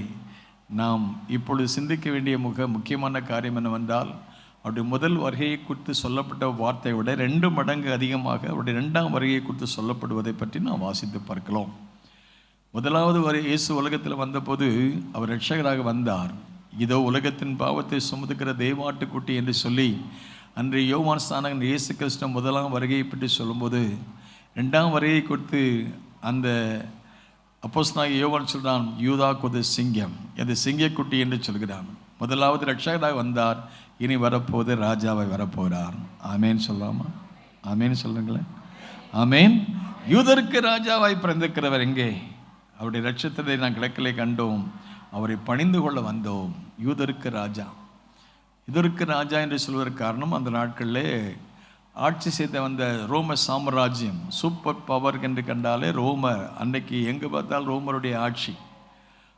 நாம் இப்பொழுது சிந்திக்க வேண்டிய முக்கியமான காரியம் என்னவென்றால், அவருடைய முதல் வருகையை குறித்து சொல்லப்பட்ட வார்த்தையை விட 2 மடங்கு அதிகமாக அவருடைய 2ஆம் வருகையை குறித்து சொல்லப்படுவதை பற்றி நாம் வாசித்து பார்க்கலாம். முதலாவது இயேசு உலகத்தில் வந்தபோது அவர் இரட்சகராக வந்தார். இதோ உலகத்தின் பாவத்தை சுமந்துக்கிற தேவாட்டுக்குட்டி என்று சொல்லி அன்று யோவான் ஸ்நானகன் இயேசு கிறிஸ்து முதலாம் வருகையை பற்றி சொல்லும்போது, 2ஆம் வருகையை குறித்து அந்த அப்போஸ்தலனாகிய யோவான் சொல்கிறான், யூதா கொது சிங்கம், அது சிங்கக்குட்டி என்று சொல்கிறான். முதலாவது இரட்சகராக வந்தார், இனி வரப்போது ராஜாவை வரப்போகிறார். ஆமேன் சொல்லாமா? ஆமேன் சொல்லுங்களேன். ஆமேன். யூதருக்கு ராஜாவாய் பிறந்திருக்கிறவர் எங்கே? அவருடைய ரட்சத்தை நான் கிழக்கிலே கண்டோம், அவரை பணிந்து கொள்ள வந்தோம். யூதருக்கு ராஜா, யூதருக்கு ராஜா என்று சொல்வதற்கு காரணம், அந்த நாட்களிலே ஆட்சி செய்த வந்த ரோம சாம்ராஜ்யம், சூப்பர் பவர் என்று கண்டாலே ரோமர். அன்றைக்கு எங்கே பார்த்தால் ரோமருடைய ஆட்சி.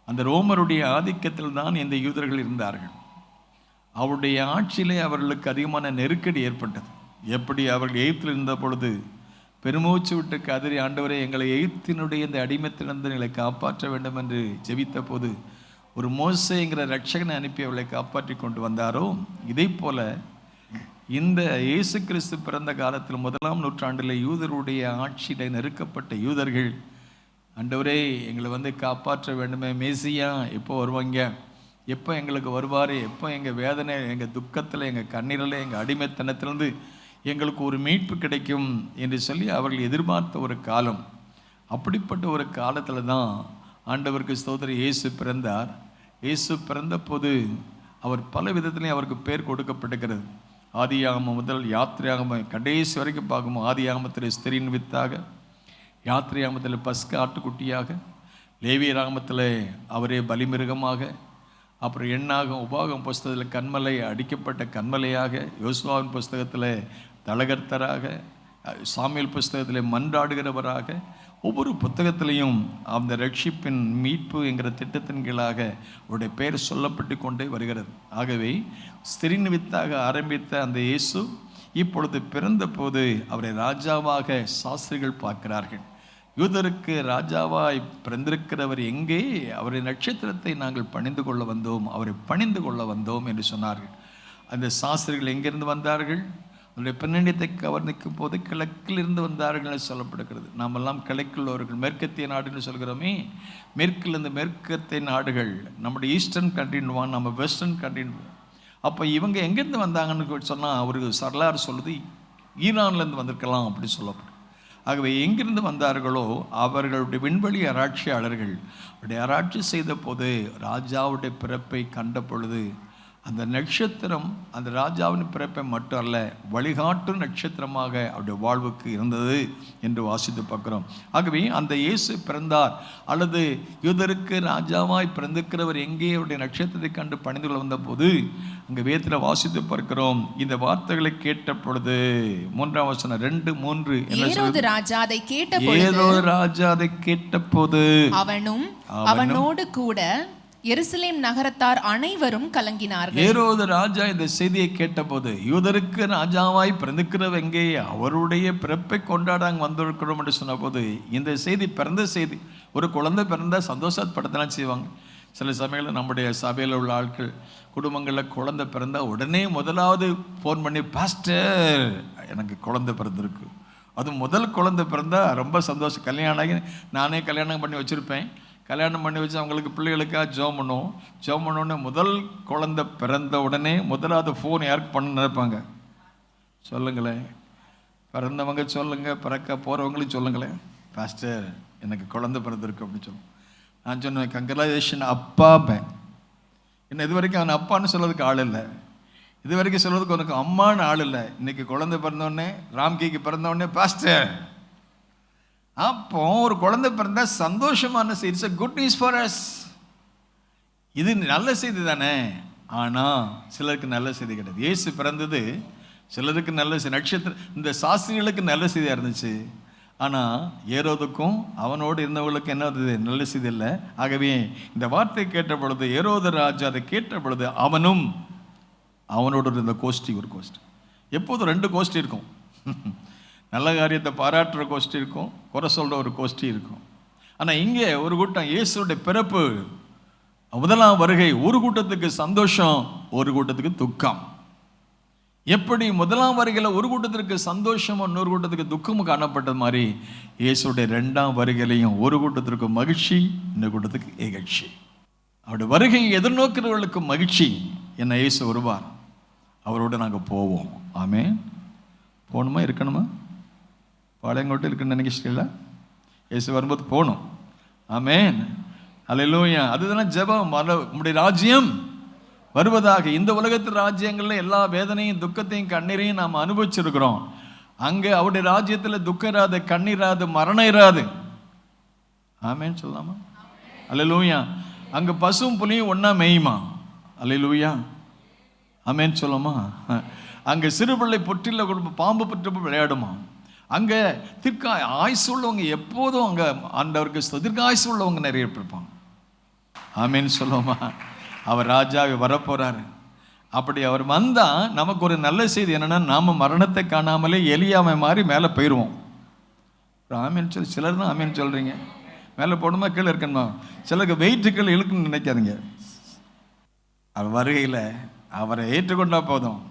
அந்த ரோமருடைய ஆதிக்கத்தில் தான் இந்த யூதர்கள் இருந்தார்கள். அவருடைய ஆட்சியிலே அவர்களுக்கு அதிகமான நெருக்கடி ஏற்பட்டது. எப்படி அவர்கள் எகிப்தில் இருந்த பொழுது பெருமூச்சு விட்டு கதறி, ஆண்டவரே எங்களை எகிப்தினுடைய இந்த அடிமைத்திலிருந்து எங்களை காப்பாற்ற வேண்டும் என்று ஜெபித்த போது ஒரு மோசேங்கிற ரட்சகனை அனுப்பி அவளை காப்பாற்றி கொண்டு வந்தாரோ, இதே போல இந்த இயேசு கிறிஸ்து பிறந்த காலத்தில் 1ஆம் நூற்றாண்டில் யூதருடைய ஆட்சியில் நெருக்கப்பட்ட யூதர்கள், ஆண்டவரே எங்களை காப்பாற்ற வேண்டுமே, மேசியா எப்போ வருவாங்க, எப்போ எங்களுக்கு வருவார், எப்போ எங்கள் வேதனை, எங்கள் துக்கத்தில், எங்கள் கண்ணீரில், எங்கள் அடிமைத்தனத்திலிருந்து எங்களுக்கு ஒரு மீட்பு கிடைக்கும் என்று சொல்லி அவர்கள் எதிர்பார்த்த ஒரு காலம். அப்படிப்பட்ட ஒரு காலத்தில் தான் ஆண்டவருக்கு ஸ்தோத்திரம் இயேசு பிறந்தார். இயேசு பிறந்த போது அவர் பல விதத்துலேயும் அவருக்கு பேர் கொடுக்கப்பட்டிருக்கிறது. ஆதியாகமம் முதல் யாத்திரையாகமம் கடைசி வரைக்கும் பார்க்கும்போது, ஆதியாகமத்தில் ஸ்திரீயின் வித்தாக, யாத்திரையாகமத்தில் பஸ்கா ஆட்டுக்குட்டியாக, லேவியராகமத்தில் அவரே பலிமிருகமாக, அப்புறம் எண்ணாகம் உபாகம் புஸ்தகத்தில் கண்மலை அடிக்கப்பட்ட கண்மலையாக, யோசுவாவின் புஸ்தகத்தில் தலகர்த்தராக, சாமுவேல் புஸ்தகத்தில் மன்றாடுகிறவராக, ஒவ்வொரு புத்தகத்திலையும் அந்த ரட்சிப்பின் மீட்பு என்கிற திட்டத்தின் கீழாக அவருடைய பெயர் சொல்லப்பட்டு கொண்டே வருகிறது. ஆகவே ஸ்திரீயின் வித்தாக ஆரம்பித்த அந்த இயேசு இப்பொழுது பிறந்த போது அவரை ராஜாவாக சாஸ்திரிகள் பார்க்கிறார்கள். யூதருக்கு ராஜாவாய் பிறந்திருக்கிறவர் எங்கே? அவருடைய நட்சத்திரத்தை நாங்கள் பணிந்து கொள்ள வந்தோம், அவரை பணிந்து கொள்ள வந்தோம் என்று சொன்னார்கள். அந்த சாஸ்திரிகள் எங்கிருந்து வந்தார்கள்? அவருடைய பின்னணியத்தை கவர்ந்திக்கும் போது கிழக்கிலிருந்து வந்தார்கள் சொல்லப்படுகிறது. நாமெல்லாம் கிழக்குள்ளவர்கள், மேற்கத்திய நாடுன்னு சொல்கிறோமே, மேற்கிலிருந்து மேற்கத்திய நாடுகள், நம்முடைய ஈஸ்டர்ன் கண்ட்ரின்வான், நம்ம வெஸ்டர்ன் கண்ட்ரின். அப்போ இவங்க எங்கேருந்து வந்தாங்கன்னு சொன்னால் அவருக்கு வரலாறு சொல்லுது ஈரான்லேருந்து வந்திருக்கலாம் அப்படி சொல்லப்படும். ஆகவே எங்கிருந்து வந்தார்களோ அவர்களுடைய விண்வெளி ஆராய்ச்சியாளர்கள் அவருடைய ஆராய்ச்சி செய்த போது ராஜாவுடைய பிறப்பை கண்ட பொழுது அந்த நட்சத்திரம் அந்த ராஜாவின் பிறப்பை மட்டும் அல்ல, வழிகாட்டும் நட்சத்திரமாக அவருடைய வாழ்வுக்கு இருந்தது என்று வாசித்து பார்க்கிறோம். ஆகவே அந்த இயேசு பிறந்தார் அல்லது யூதருக்கு ராஜாவாய் பிறந்திருக்கிறவர் எங்கே அவருடைய நட்சத்திரத்தை கண்டு பணிந்து கொள்ள வந்த போது அங்கே வேதத்தில் வாசித்து பார்க்கிறோம். இந்த வார்த்தைகளை கேட்ட பொழுது 3ஆம் வசனம் 2:3 ஏரோது ராஜா அதை கேட்ட போது அவனும் அவனோடு கூட எருசலேம் நகரத்தார் அனைவரும் கலங்கினார்கள். ஏரோது ராஜா இந்த செய்தியை கேட்டபோது, யூதருக்கு ராஜாவாய் பிறந்திருக்கிறவர் எங்கே, அவருடைய பிறப்பை கொண்டாடாங்க வந்திருக்கிறோம் என்று சொன்ன போது, இந்த செய்தி பிறந்த செய்தி. ஒரு குழந்தை பிறந்தால் சந்தோஷப்படுத்தலாம் செய்வாங்க. சில சமயங்களில் நம்முடைய சபையில் உள்ள ஆட்கள் குடும்பங்களில் குழந்தை பிறந்தால் உடனே முதலாவது ஃபோன் பண்ணி, பாஸ்டர் எனக்கு குழந்தை பிறந்திருக்கு. அது முதல் குழந்தை பிறந்தால் ரொம்ப சந்தோஷம். கல்யாணம் ஆகி நானே கல்யாணம் பண்ணி வச்சுருப்பேன். கல்யாணம் பண்ணி வச்சு அவங்களுக்கு பிள்ளைகளுக்காக ஜெபம் பண்ணுவோம். ஜெபம் பண்ணோடனே முதல் குழந்தை பிறந்த உடனே முதலாவது ஃபோன் யாருக்கு பண்ண நினைப்பாங்க? சொல்லுங்களேன். பிறந்தவங்க சொல்லுங்கள், பிறக்க போகிறவங்களையும் சொல்லுங்களேன், பாஸ்டர் எனக்கு குழந்தை பிறந்திருக்கு அப்படின்னு சொல்லுவோம். நான் சொன்னேன் கங்க்ராச்சுலேஷன் அப்பாப்பேன். என்ன இது வரைக்கும் அவன் அப்பான்னு சொல்கிறதுக்கு ஆள் இல்லை, இது வரைக்கும் சொல்கிறதுக்கு உனக்கு அம்மான்னு ஆள் இல்லை. இன்னைக்கு குழந்தை பிறந்தோடனே, ராம்கிக்கு பிறந்தோடனே பாஸ்டர். அப்போ ஒரு குழந்தை பிறந்தா சந்தோஷமான செய்தி, it's a good news for us. இது நல்ல செய்தி தானே. ஆனால் சிலருக்கு நல்ல செய்தி கிடையாது. இயேசு பிறந்தது சிலருக்கு நல்ல செய்தி, நட்சத்திரம் இந்த சாஸ்திரிகளுக்கு நல்ல செய்தியாக இருந்துச்சு. ஆனால் ஏரோதுக்கும் அவனோடு இருந்தவர்களுக்கு என்ன வந்தது? நல்ல செய்தி இல்லை. ஆகவே இந்த வார்த்தை கேட்ட பொழுது, ஏரோது ராஜா அதை கேட்ட பொழுது, அவனோடு இருந்த கோஷ்டி ஒரு கோஷ்டி. எப்போதும் 2 கோஷ்டி இருக்கும். நல்ல காரியத்தை பாராட்டுற கோஷ்டி இருக்கும், குறை சொல்கிற ஒரு கோஷ்டி இருக்கும். ஆனால் இங்கே ஒரு கூட்டம், இயேசுடைய பிறப்பு முதலாம் வருகை, ஒரு கூட்டத்துக்கு சந்தோஷம், ஒரு கூட்டத்துக்கு துக்கம். எப்படி முதலாம் வருகையில் ஒரு கூட்டத்திற்கு சந்தோஷமும் இன்னொரு கூட்டத்துக்கு துக்கமும் காணப்பட்டது மாதிரி, இயேசுடைய 2ஆம் வருகையிலையும் ஒரு கூட்டத்திற்கு மகிழ்ச்சி, இன்னொரு கூட்டத்துக்கு இகழ்ச்சி. அவருடைய வருகையை எதிர்நோக்கிறவர்களுக்கு மகிழ்ச்சி, என்ன இயேசு வருவார், அவரோடு நாங்கள் போவோம். ஆமென். போகணுமா, இருக்கணுமா? பாளையங்கோட்டை இருக்குன்னு நினைக்கிறீங்களா? இயேசு வரும்போது போகணும். ஆமென். அல்லேலூயா. அதுதானே ஜெபம். உம்முடைய ராஜ்யம் வருவதாக. இந்த உலகத்து ராஜ்யங்களில் எல்லா வேதனையும் துக்கத்தையும் கண்ணீரையும் நாம் அனுபவிச்சிருக்கிறோம். அங்கே அவருடைய ராஜ்யத்தில் துக்கம் இராது, கண்ணீர் இராது, மரணம் இராது. ஆமென் சொல்லாமா? அல்லேலூயா. அங்கே பசுவும் புலியும் ஒன்றா மேயுமா? அல்லேலூயா. ஆமென் சொல்லாமா? அங்கே சிறுபிள்ளை புற்றில் பாம்பு புற்று விளையாடுமா? அங்கே ஆயுசு உள்ளவங்க எப்போதும் அங்கே ஆண்டவருக்கு தீர்க்காயுசு உள்ளவங்க நிறைய இருப்பாங்க. ஆமென் சொல்லுவோமா? அவர் ராஜாவை வரப்போறாரு. அப்படி அவர் வந்தால் நமக்கு ஒரு நல்ல செய்தி என்னென்னா, நாம் மரணத்தை காணாமலே எலியாமை மாதிரி மேலே போயிடுவோம். ஆமீன் சொல்லி சிலர் தான் ஆமீன் சொல்கிறீங்க. மேலே போகணுமா கீழே இருக்கணுமா? சிலருக்கு வெயிட்டுக்கள் இழுக்குன்னு நினைக்காதீங்க. அவர் வருகையில் அவரை ஏற்றுக்கொண்டா போதும்.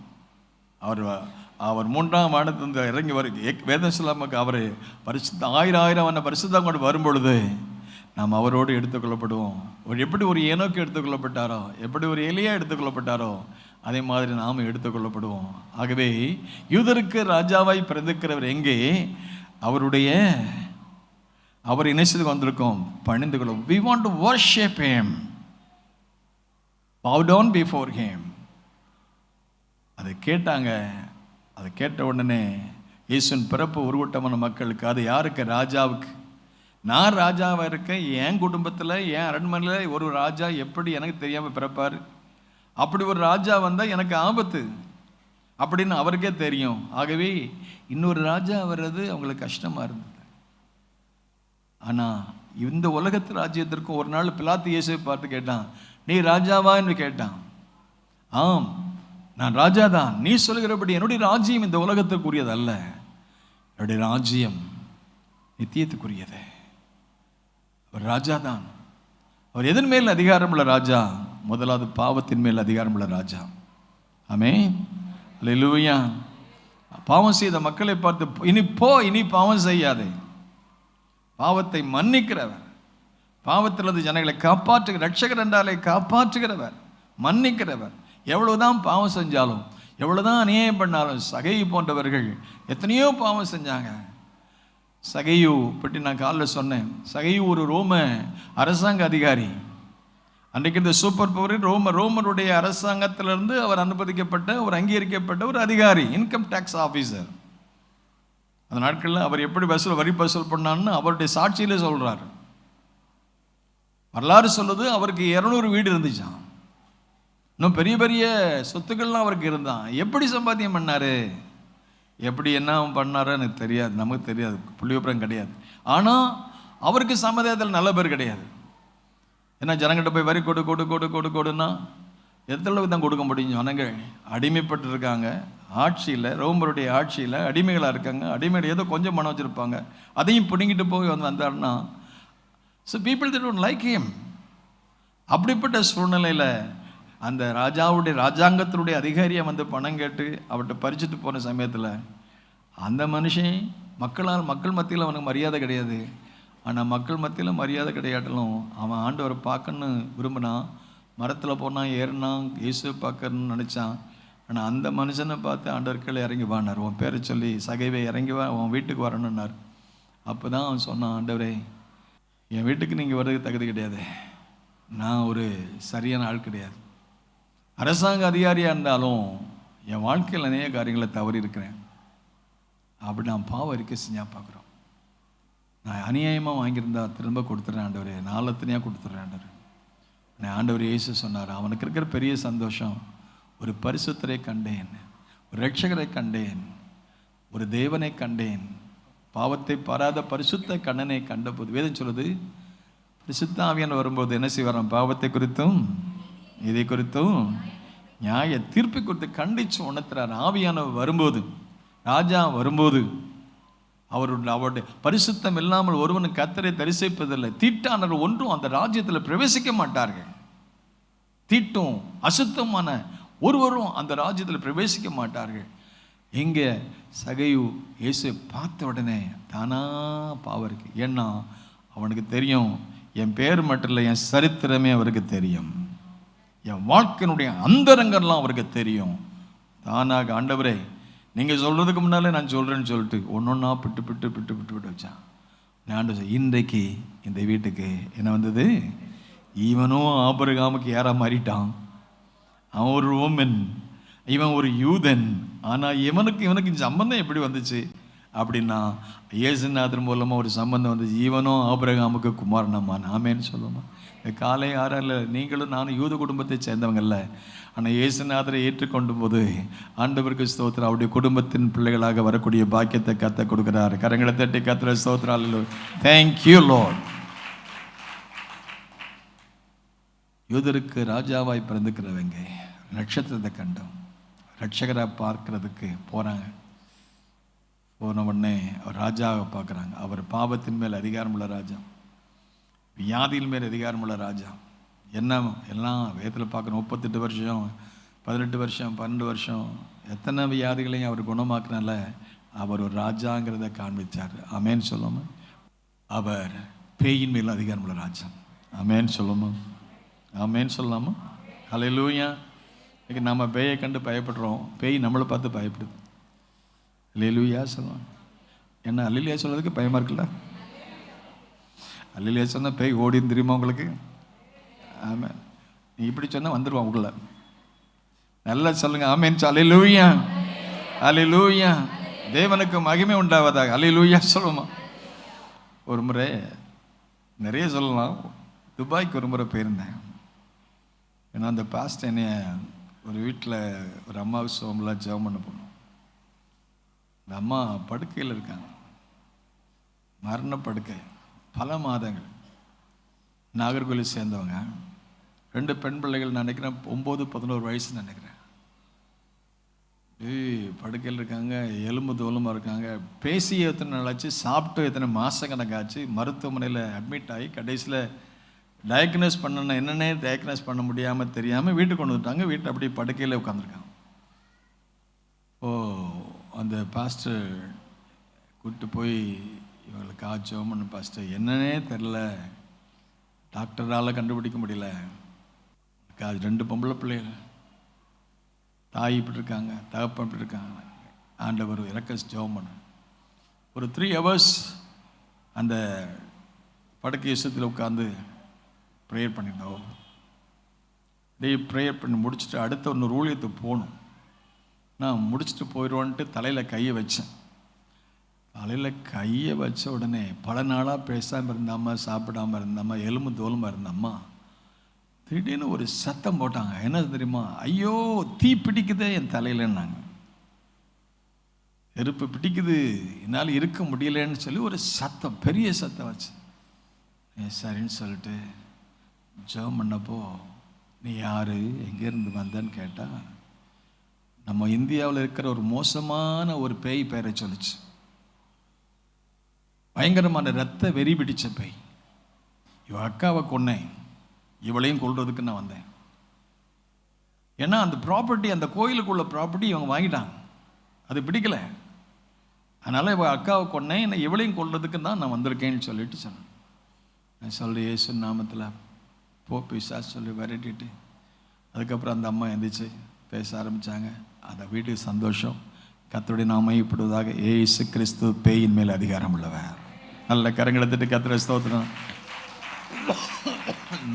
அவர் 3ஆம் வானத்திலிருந்து இறங்கி வேதம் சொல்லாமக்கு அவர் பரிசுத்த 1000 பரிசுத்தம் கொண்டு வரும்பொழுது நாம் அவரோடு எடுத்துக்கொள்ளப்படுவோம். எப்படி ஒரு ஏனோக்கு எடுத்துக்கொள்ளப்பட்டாரோ, எப்படி ஒரு எலியா எடுத்துக்கொள்ளப்பட்டாரோ, அதே மாதிரி நாம் எடுத்துக்கொள்ளப்படுவோம். ஆகவே யூதருக்கு ராஜாவாய் பிறந்திருக்கிறவர் எங்கே? அவர் இணைச்சதுக்கு வந்திருக்கோம், பணிந்து கொள்ளும். We want to worship him, bow down before him. அதை கேட்டாங்க. அதை கேட்ட உடனே இயேசுவின் பிறப்பு ஒரு கூட்டமான மக்களுக்கு, அது யாருக்கு? ராஜாவுக்கு. நான் ராஜாவாக இருக்கேன், என் குடும்பத்தில் என் அரண்மனையில் ஒரு ராஜா எப்படி எனக்கு தெரியாமல் பிறப்பார்? அப்படி ஒரு ராஜா வந்தால் எனக்கு ஆபத்து அப்படின்னு அவருக்கே தெரியும். ஆகவே இன்னொரு ராஜா வர்றது அவங்களுக்கு கஷ்டமாக இருந்தது. ஆனால் இந்த உலகத்து ராஜ்யத்திற்கும் ஒரு நாள் பிலாத்து இயேசுவை பார்த்து கேட்டான், நீ ராஜாவா என்று கேட்டான். ஆம், நான் ராஜா தான். நீ சொல்கிறபடி என்னுடைய ராஜ்யம் இந்த உலகத்திற்குரியது அல்ல, என்னுடைய ராஜ்யம் நித்தியத்துக்குரியது. அவர் ராஜா தான். அவர் எதன் மேல் அதிகாரமுள்ள ராஜா? முதலாவது பாவத்தின் மேல் அதிகாரமுள்ள ராஜா. ஆமென். அல்லேலூயா. பாவம் செய்த மக்களை பார்த்து, இனி பாவம் செய்யாதே. பாவத்தை மன்னிக்கிறவர், பாவத்திலிருந்து ஜனங்களை காப்பாற்றுகிற ரட்சகர் என்றாலே காப்பாற்றுகிறவர், மன்னிக்கிறவர். எவ்வளவுதான் பாவம் செஞ்சாலும், எவ்வளவுதான் அநியாயம் பண்ணாலும், சகையு போன்றவர்கள் எத்தனையோ பாவம் செஞ்சாங்க. சகையு பற்றி நான் காலையில் சொன்னேன். சகையு ஒரு ரோம அரசாங்க அதிகாரி. அன்றைக்கு இந்த சூப்பர் பவர் ரோமருடைய அரசாங்கத்திலிருந்து அவர் அனுமதிக்கப்பட்ட ஒரு அங்கீகரிக்கப்பட்ட ஒரு அதிகாரி, இன்கம் டேக்ஸ் ஆஃபீஸர். அந்த நாட்களில் அவர் எப்படி வரி வசூல் பண்ணான்னு அவருடைய சாட்சியிலே சொல்கிறார். வரலாறு சொல்லுது, அவருக்கு 200 வீடு இருந்துச்சான், இன்னும் பெரிய பெரிய சொத்துக்கள்லாம் அவருக்கு இருந்தான். எப்படி சம்பாத்தியம் பண்ணார், எப்படி என்ன பண்ணாரோ எனக்கு தெரியாது, நமக்கு தெரியாது, புள்ளிவிபரம் கிடையாது. ஆனால் அவருக்கு சமுதாயத்தில் நல்ல பேர் கிடையாது. ஏன்னா ஜனங்கிட்ட போய் வரி கொடுன்னா எத்தளவு தான் கொடுக்க முடியும்? ஜனங்கள் அடிமைப்பட்டு இருக்காங்க, ஆட்சியில், ரோமருடைய ஆட்சியில் அடிமைகளாக இருக்காங்க. அடிமைகள் ஏதோ கொஞ்சம் பணம் வச்சுருப்பாங்க, அதையும் பிடுங்கிட்டு போய் வந்தாருன்னா, so people that don't like him. அப்படிப்பட்ட சூழ்நிலையில் அந்த ராஜாங்கத்தினுடைய அதிகாரியை வந்து பணம் கேட்டு அவர்கிட்ட பறிச்சுட்டு போன சமயத்தில் அந்த மனுஷன் மக்கள் மத்தியில் அவனுக்கு மரியாதை கிடையாது. ஆனால் மக்கள் மத்தியில் மரியாதை கிடையாட்டாலும் அவன் ஆண்டவரை பார்க்கணுன்னு விரும்பினான். மரத்தில் போனான், ஏறினான், இயேசுவை பார்க்கணுன்னு நினச்சான். ஆனால் அந்த மனுஷனை பார்த்து ஆண்டவர் கீழே இறங்கி வானார். உன் பேரை சொல்லி சகைவே இறங்கி வா, உன் வீட்டுக்கு வரணுன்னார். அப்போ தான் அவன் சொன்னான், ஆண்டவரே என் வீட்டுக்கு நீங்கள் வர்றதுக்கு தகுதி கிடையாது, நான் ஒரு சரியான ஆள் கிடையாது, அரசாங்க அதிகாரியாக இருந்தாலும் என் வாழ்க்கையில் அநேக காரியங்களை தவறி இருக்கிறேன், அப்படி நான் பாவம் அறிக்கை செஞ்சா பார்க்குறோம், நான் அநியாயமாக வாங்கியிருந்தா திரும்ப கொடுத்துட்றேன் ஆண்டவரே, நாளத்தனையாக கொடுத்துட்றேன் ஆண்டவர். ஆண்டவர் இயேசு சொன்னார், அவனுக்கு இருக்கிற பெரிய சந்தோஷம், ஒரு பரிசுத்தரை கண்டேன், ஒரு ரட்சகரை கண்டேன், ஒரு தேவனை கண்டேன், பாவத்தை பாராத பரிசுத்த கண்ணனை கண்டபோது. வேதம் சொல்லுது, பரிசுத்த ஆவியானவர் வரும்போது என்ன செய்வாராம்? பாவத்தை குறித்தும் இதை குறித்தும் நியாய தீர்ப்பை குறித்து கண்டிச்சு உணர்த்துறார். ஆவியானவர் வரும்போது, ராஜா வரும்போது, அவருடைய பரிசுத்தம் இல்லாமல் ஒருவனுக்கு கர்த்தரை தரிசிப்பதில்லை. தீட்டானவர்கள் ஒன்றும் அந்த ராஜ்யத்தில் பிரவேசிக்க மாட்டார்கள். தீட்டும் அசுத்தமான ஒருவரும் அந்த ராஜ்யத்தில் பிரவேசிக்க மாட்டார்கள். இங்கே சகையு இயேசு பார்த்த உடனே தானா பாவம் இருக்கு. ஏன்னா அவனுக்கு தெரியும், என் பேர் மட்டும் இல்லை, என் சரித்திரமே அவருக்கு தெரியும், என் வாழ்க்கையினுடைய அந்தரங்கெல்லாம் அவருக்கு தெரியும். தானாக ஆண்டவரே நீங்கள் சொல்கிறதுக்கு முன்னாலே நான் சொல்கிறேன்னு சொல்லிட்டு ஒன்றொன்னா பிட்டு வச்சான். நான் இன்றைக்கு இந்த வீட்டுக்கு என்ன வந்தது? இவனும் ஆபிரகாமுக்கு யாரா மாறிட்டான். அவன் ஒரு ரோமன், இவன் ஒரு யூதன். ஆனால் இவனுக்கு சம்பந்தம் எப்படி வந்துச்சு அப்படின்னா, இயேசுநாதர் மூலமாக ஒரு சம்பந்தம் வந்துச்சு. இவனும் ஆபிரகாமுக்கு குமாரனம்மான். ஆமேன்னு சொல்லுமா? காலை ஆறால் நீங்களும் நானும் யூத குடும்பத்தை சேர்ந்தவங்கல்ல, ஆனால் இயேசுநாதரை ஏற்றுக்கொண்டும் போது ஆண்டவருக்கு ஸ்தோத்திரம், அவருடைய குடும்பத்தின் பிள்ளைகளாக வரக்கூடிய பாக்கியத்தை கத்த கொடுக்கிறார். கரங்களை தட்டி கத்துற ஸ்தோத்திரம். Thank you lord. யூதருக்கு ராஜாவாய் பிறந்துக்கிறவங்க நட்சத்திரத்தை கண்டோம், ரட்சகராக பார்க்கறதுக்கு போகிறாங்க. போன உடனே அவர் ராஜாவை பார்க்குறாங்க. அவர் பாவத்தின் மேல் அதிகாரமுள்ள ராஜா, வியாதியின் மேல் அதிகாரமுள்ள ராஜா. என்ன எல்லாம் வேதத்தில் பார்க்கணும். 38 வருஷம் 18 வருஷம் 12 வருஷம் எத்தனை வியாதிகளையும் அவர் குணமாக்குனால அவர் ஒரு ராஜாங்கிறத காண்பிச்சார். ஆமேன்னு சொல்லாமல் அவர் பேயின் மேல் அதிகாரமுள்ள ராஜா. ஆமேன்னு சொல்லாமல் ஆமேன்னு சொல்லாமல் ஹல்லேலூயா. இன்னைக்கு நம்ம பேயை கண்டு பயப்படுறோம், பேய் நம்மளை பார்த்து பயப்படுது. ஹல்லேலூயா சொல்லுவாங்க. என்ன அல்லேலூயா சொல்றதுக்கு பயமா இருக்குல்ல? அல்லேலூயா சொன்னால் பேய் ஓடின்னு தெரியுமா உங்களுக்கு? ஆமாம், நீ இப்படி சொன்னால் வந்துடுவான் உள்ள. நல்லா சொல்லுங்க ஆமேன். அல்லேலூயா அல்லேலூயா. தேவனுக்கு மகிமை உண்டாவதாக. அல்லேலூயா சொல்லுமா. ஒரு முறை நிறைய சொல்லலாம். துபாய்க்கு ஒரு முறை போயிருந்தேன். ஏன்னா அந்த பாஸ்ட் என்னைய ஒரு வீட்டில் ஒரு அம்மாவுக்கு சோம்பலாக ஜெபம் பண்ண போனோம். இந்த அம்மா படுக்கையில் இருக்காங்க, மரண படுக்கை, பல மாதங்கள். நாகர்கோவிலை சேர்ந்தவங்க, 2 பெண் பிள்ளைகள் நினைக்கிறேன், 9-11 வயசு நினைக்கிறேன். படுக்கையில் இருக்காங்க, எலும்பு தோலுமாக இருக்காங்க. பேசி எத்தனை நாளாச்சு, சாப்பிட்டு எத்தனை மாதம் கணக்காச்சு, மருத்துவமனையில் அட்மிட் ஆகி கடைசியில் டயக்னோஸ் பண்ணணும், என்னென்னே டயக்னோஸ் பண்ண முடியாமல் தெரியாமல் வீட்டுக்கு கொண்டு வந்துட்டாங்க. வீட்டில் அப்படி படுக்கையில் உட்காந்துருக்காங்க. அந்த பாஸ்டர் கூப்பிட்டு போய் இவங்களுக்கு ஜெபம் பாஸ்டர், என்னன்னே தெரில, டாக்டரால் கண்டுபிடிக்க முடியல, அது 2 பொம்பளை பிள்ளைகள், தாய் இப்படி இருக்காங்க, தகப்பன் இப்படி இருக்காங்க, ஆண்டவர் இறக்க ஜெபம் பண்ண. ஒரு 3 hours அந்த படுக்கை விஷயத்தில் உட்காந்து ப்ரேயர் பண்ணிட்டோம். ப்ரேயர் பண்ணி முடிச்சுட்டு அடுத்த ஒரு ஊழியத்துக்கு போகணும். நான் முடிச்சுட்டு போயிடுவோன்ட்டு தலையில் கையை வச்சேன். தலையில் கையை வச்ச உடனே பல நாளாக பேசாமல் இருந்தாம்மா, சாப்பிடாமல் இருந்தாம்மா, எலும்பு தோலுமா இருந்தாம்மா, திடீர்னு ஒரு சத்தம் போட்டாங்க. என்ன தெரியுமா? ஐயோ தீ பிடிக்குதே என் தலையிலன்னாங்க. நெருப்பு பிடிக்குது, என்னால் இருக்க முடியலன்னு சொல்லி ஒரு சத்தம், பெரிய சத்தம் வச்சு. சரின்னு சொல்லிட்டு ஜெபம் பண்ணப்போ, நீ யார், எங்கேருந்து வந்தேன்னு கேட்டால், நம்ம இந்தியாவில் இருக்கிற ஒரு மோசமான ஒரு பேய் பெயரை சொல்லிச்சு. பயங்கரமான ரத்த வெறி பிடிச்ச பேய். இவன் அக்காவை கொன்னேன், இவளையும் கொல்றதுக்கு நான் வந்தேன். ஏன்னா அந்த ப்ராப்பர்ட்டி, அந்த கோயிலுக்குள்ள ப்ராப்பர்ட்டி இவங்க வாங்கிட்டாங்க, அது பிடிக்கல. அதனால் இவன் அக்காவை கொன்னேன், என்னை இவளையும் கொல்றதுக்கு தான் நான் வந்திருக்கேன்னு சொல்லிட்டு சொன்னேன். நான் சொல்லி இயேசு நாமத்தில் போ பிசாசு சொல்லி விரட்டிட்டு, அதுக்கப்புறம் அந்த அம்மா எந்திரிச்சு பேச ஆரம்பித்தாங்க. அந்த வீட்டுக்கு சந்தோஷம். கர்த்தருடைய நாமம் மகிமைப்படுவதாக. இயேசு கிறிஸ்து பேயின் மேல் அதிகாரம் உள்ளவர். நல்ல கரங்களை தட்டி கர்த்தரை ஸ்தோத்திரம்.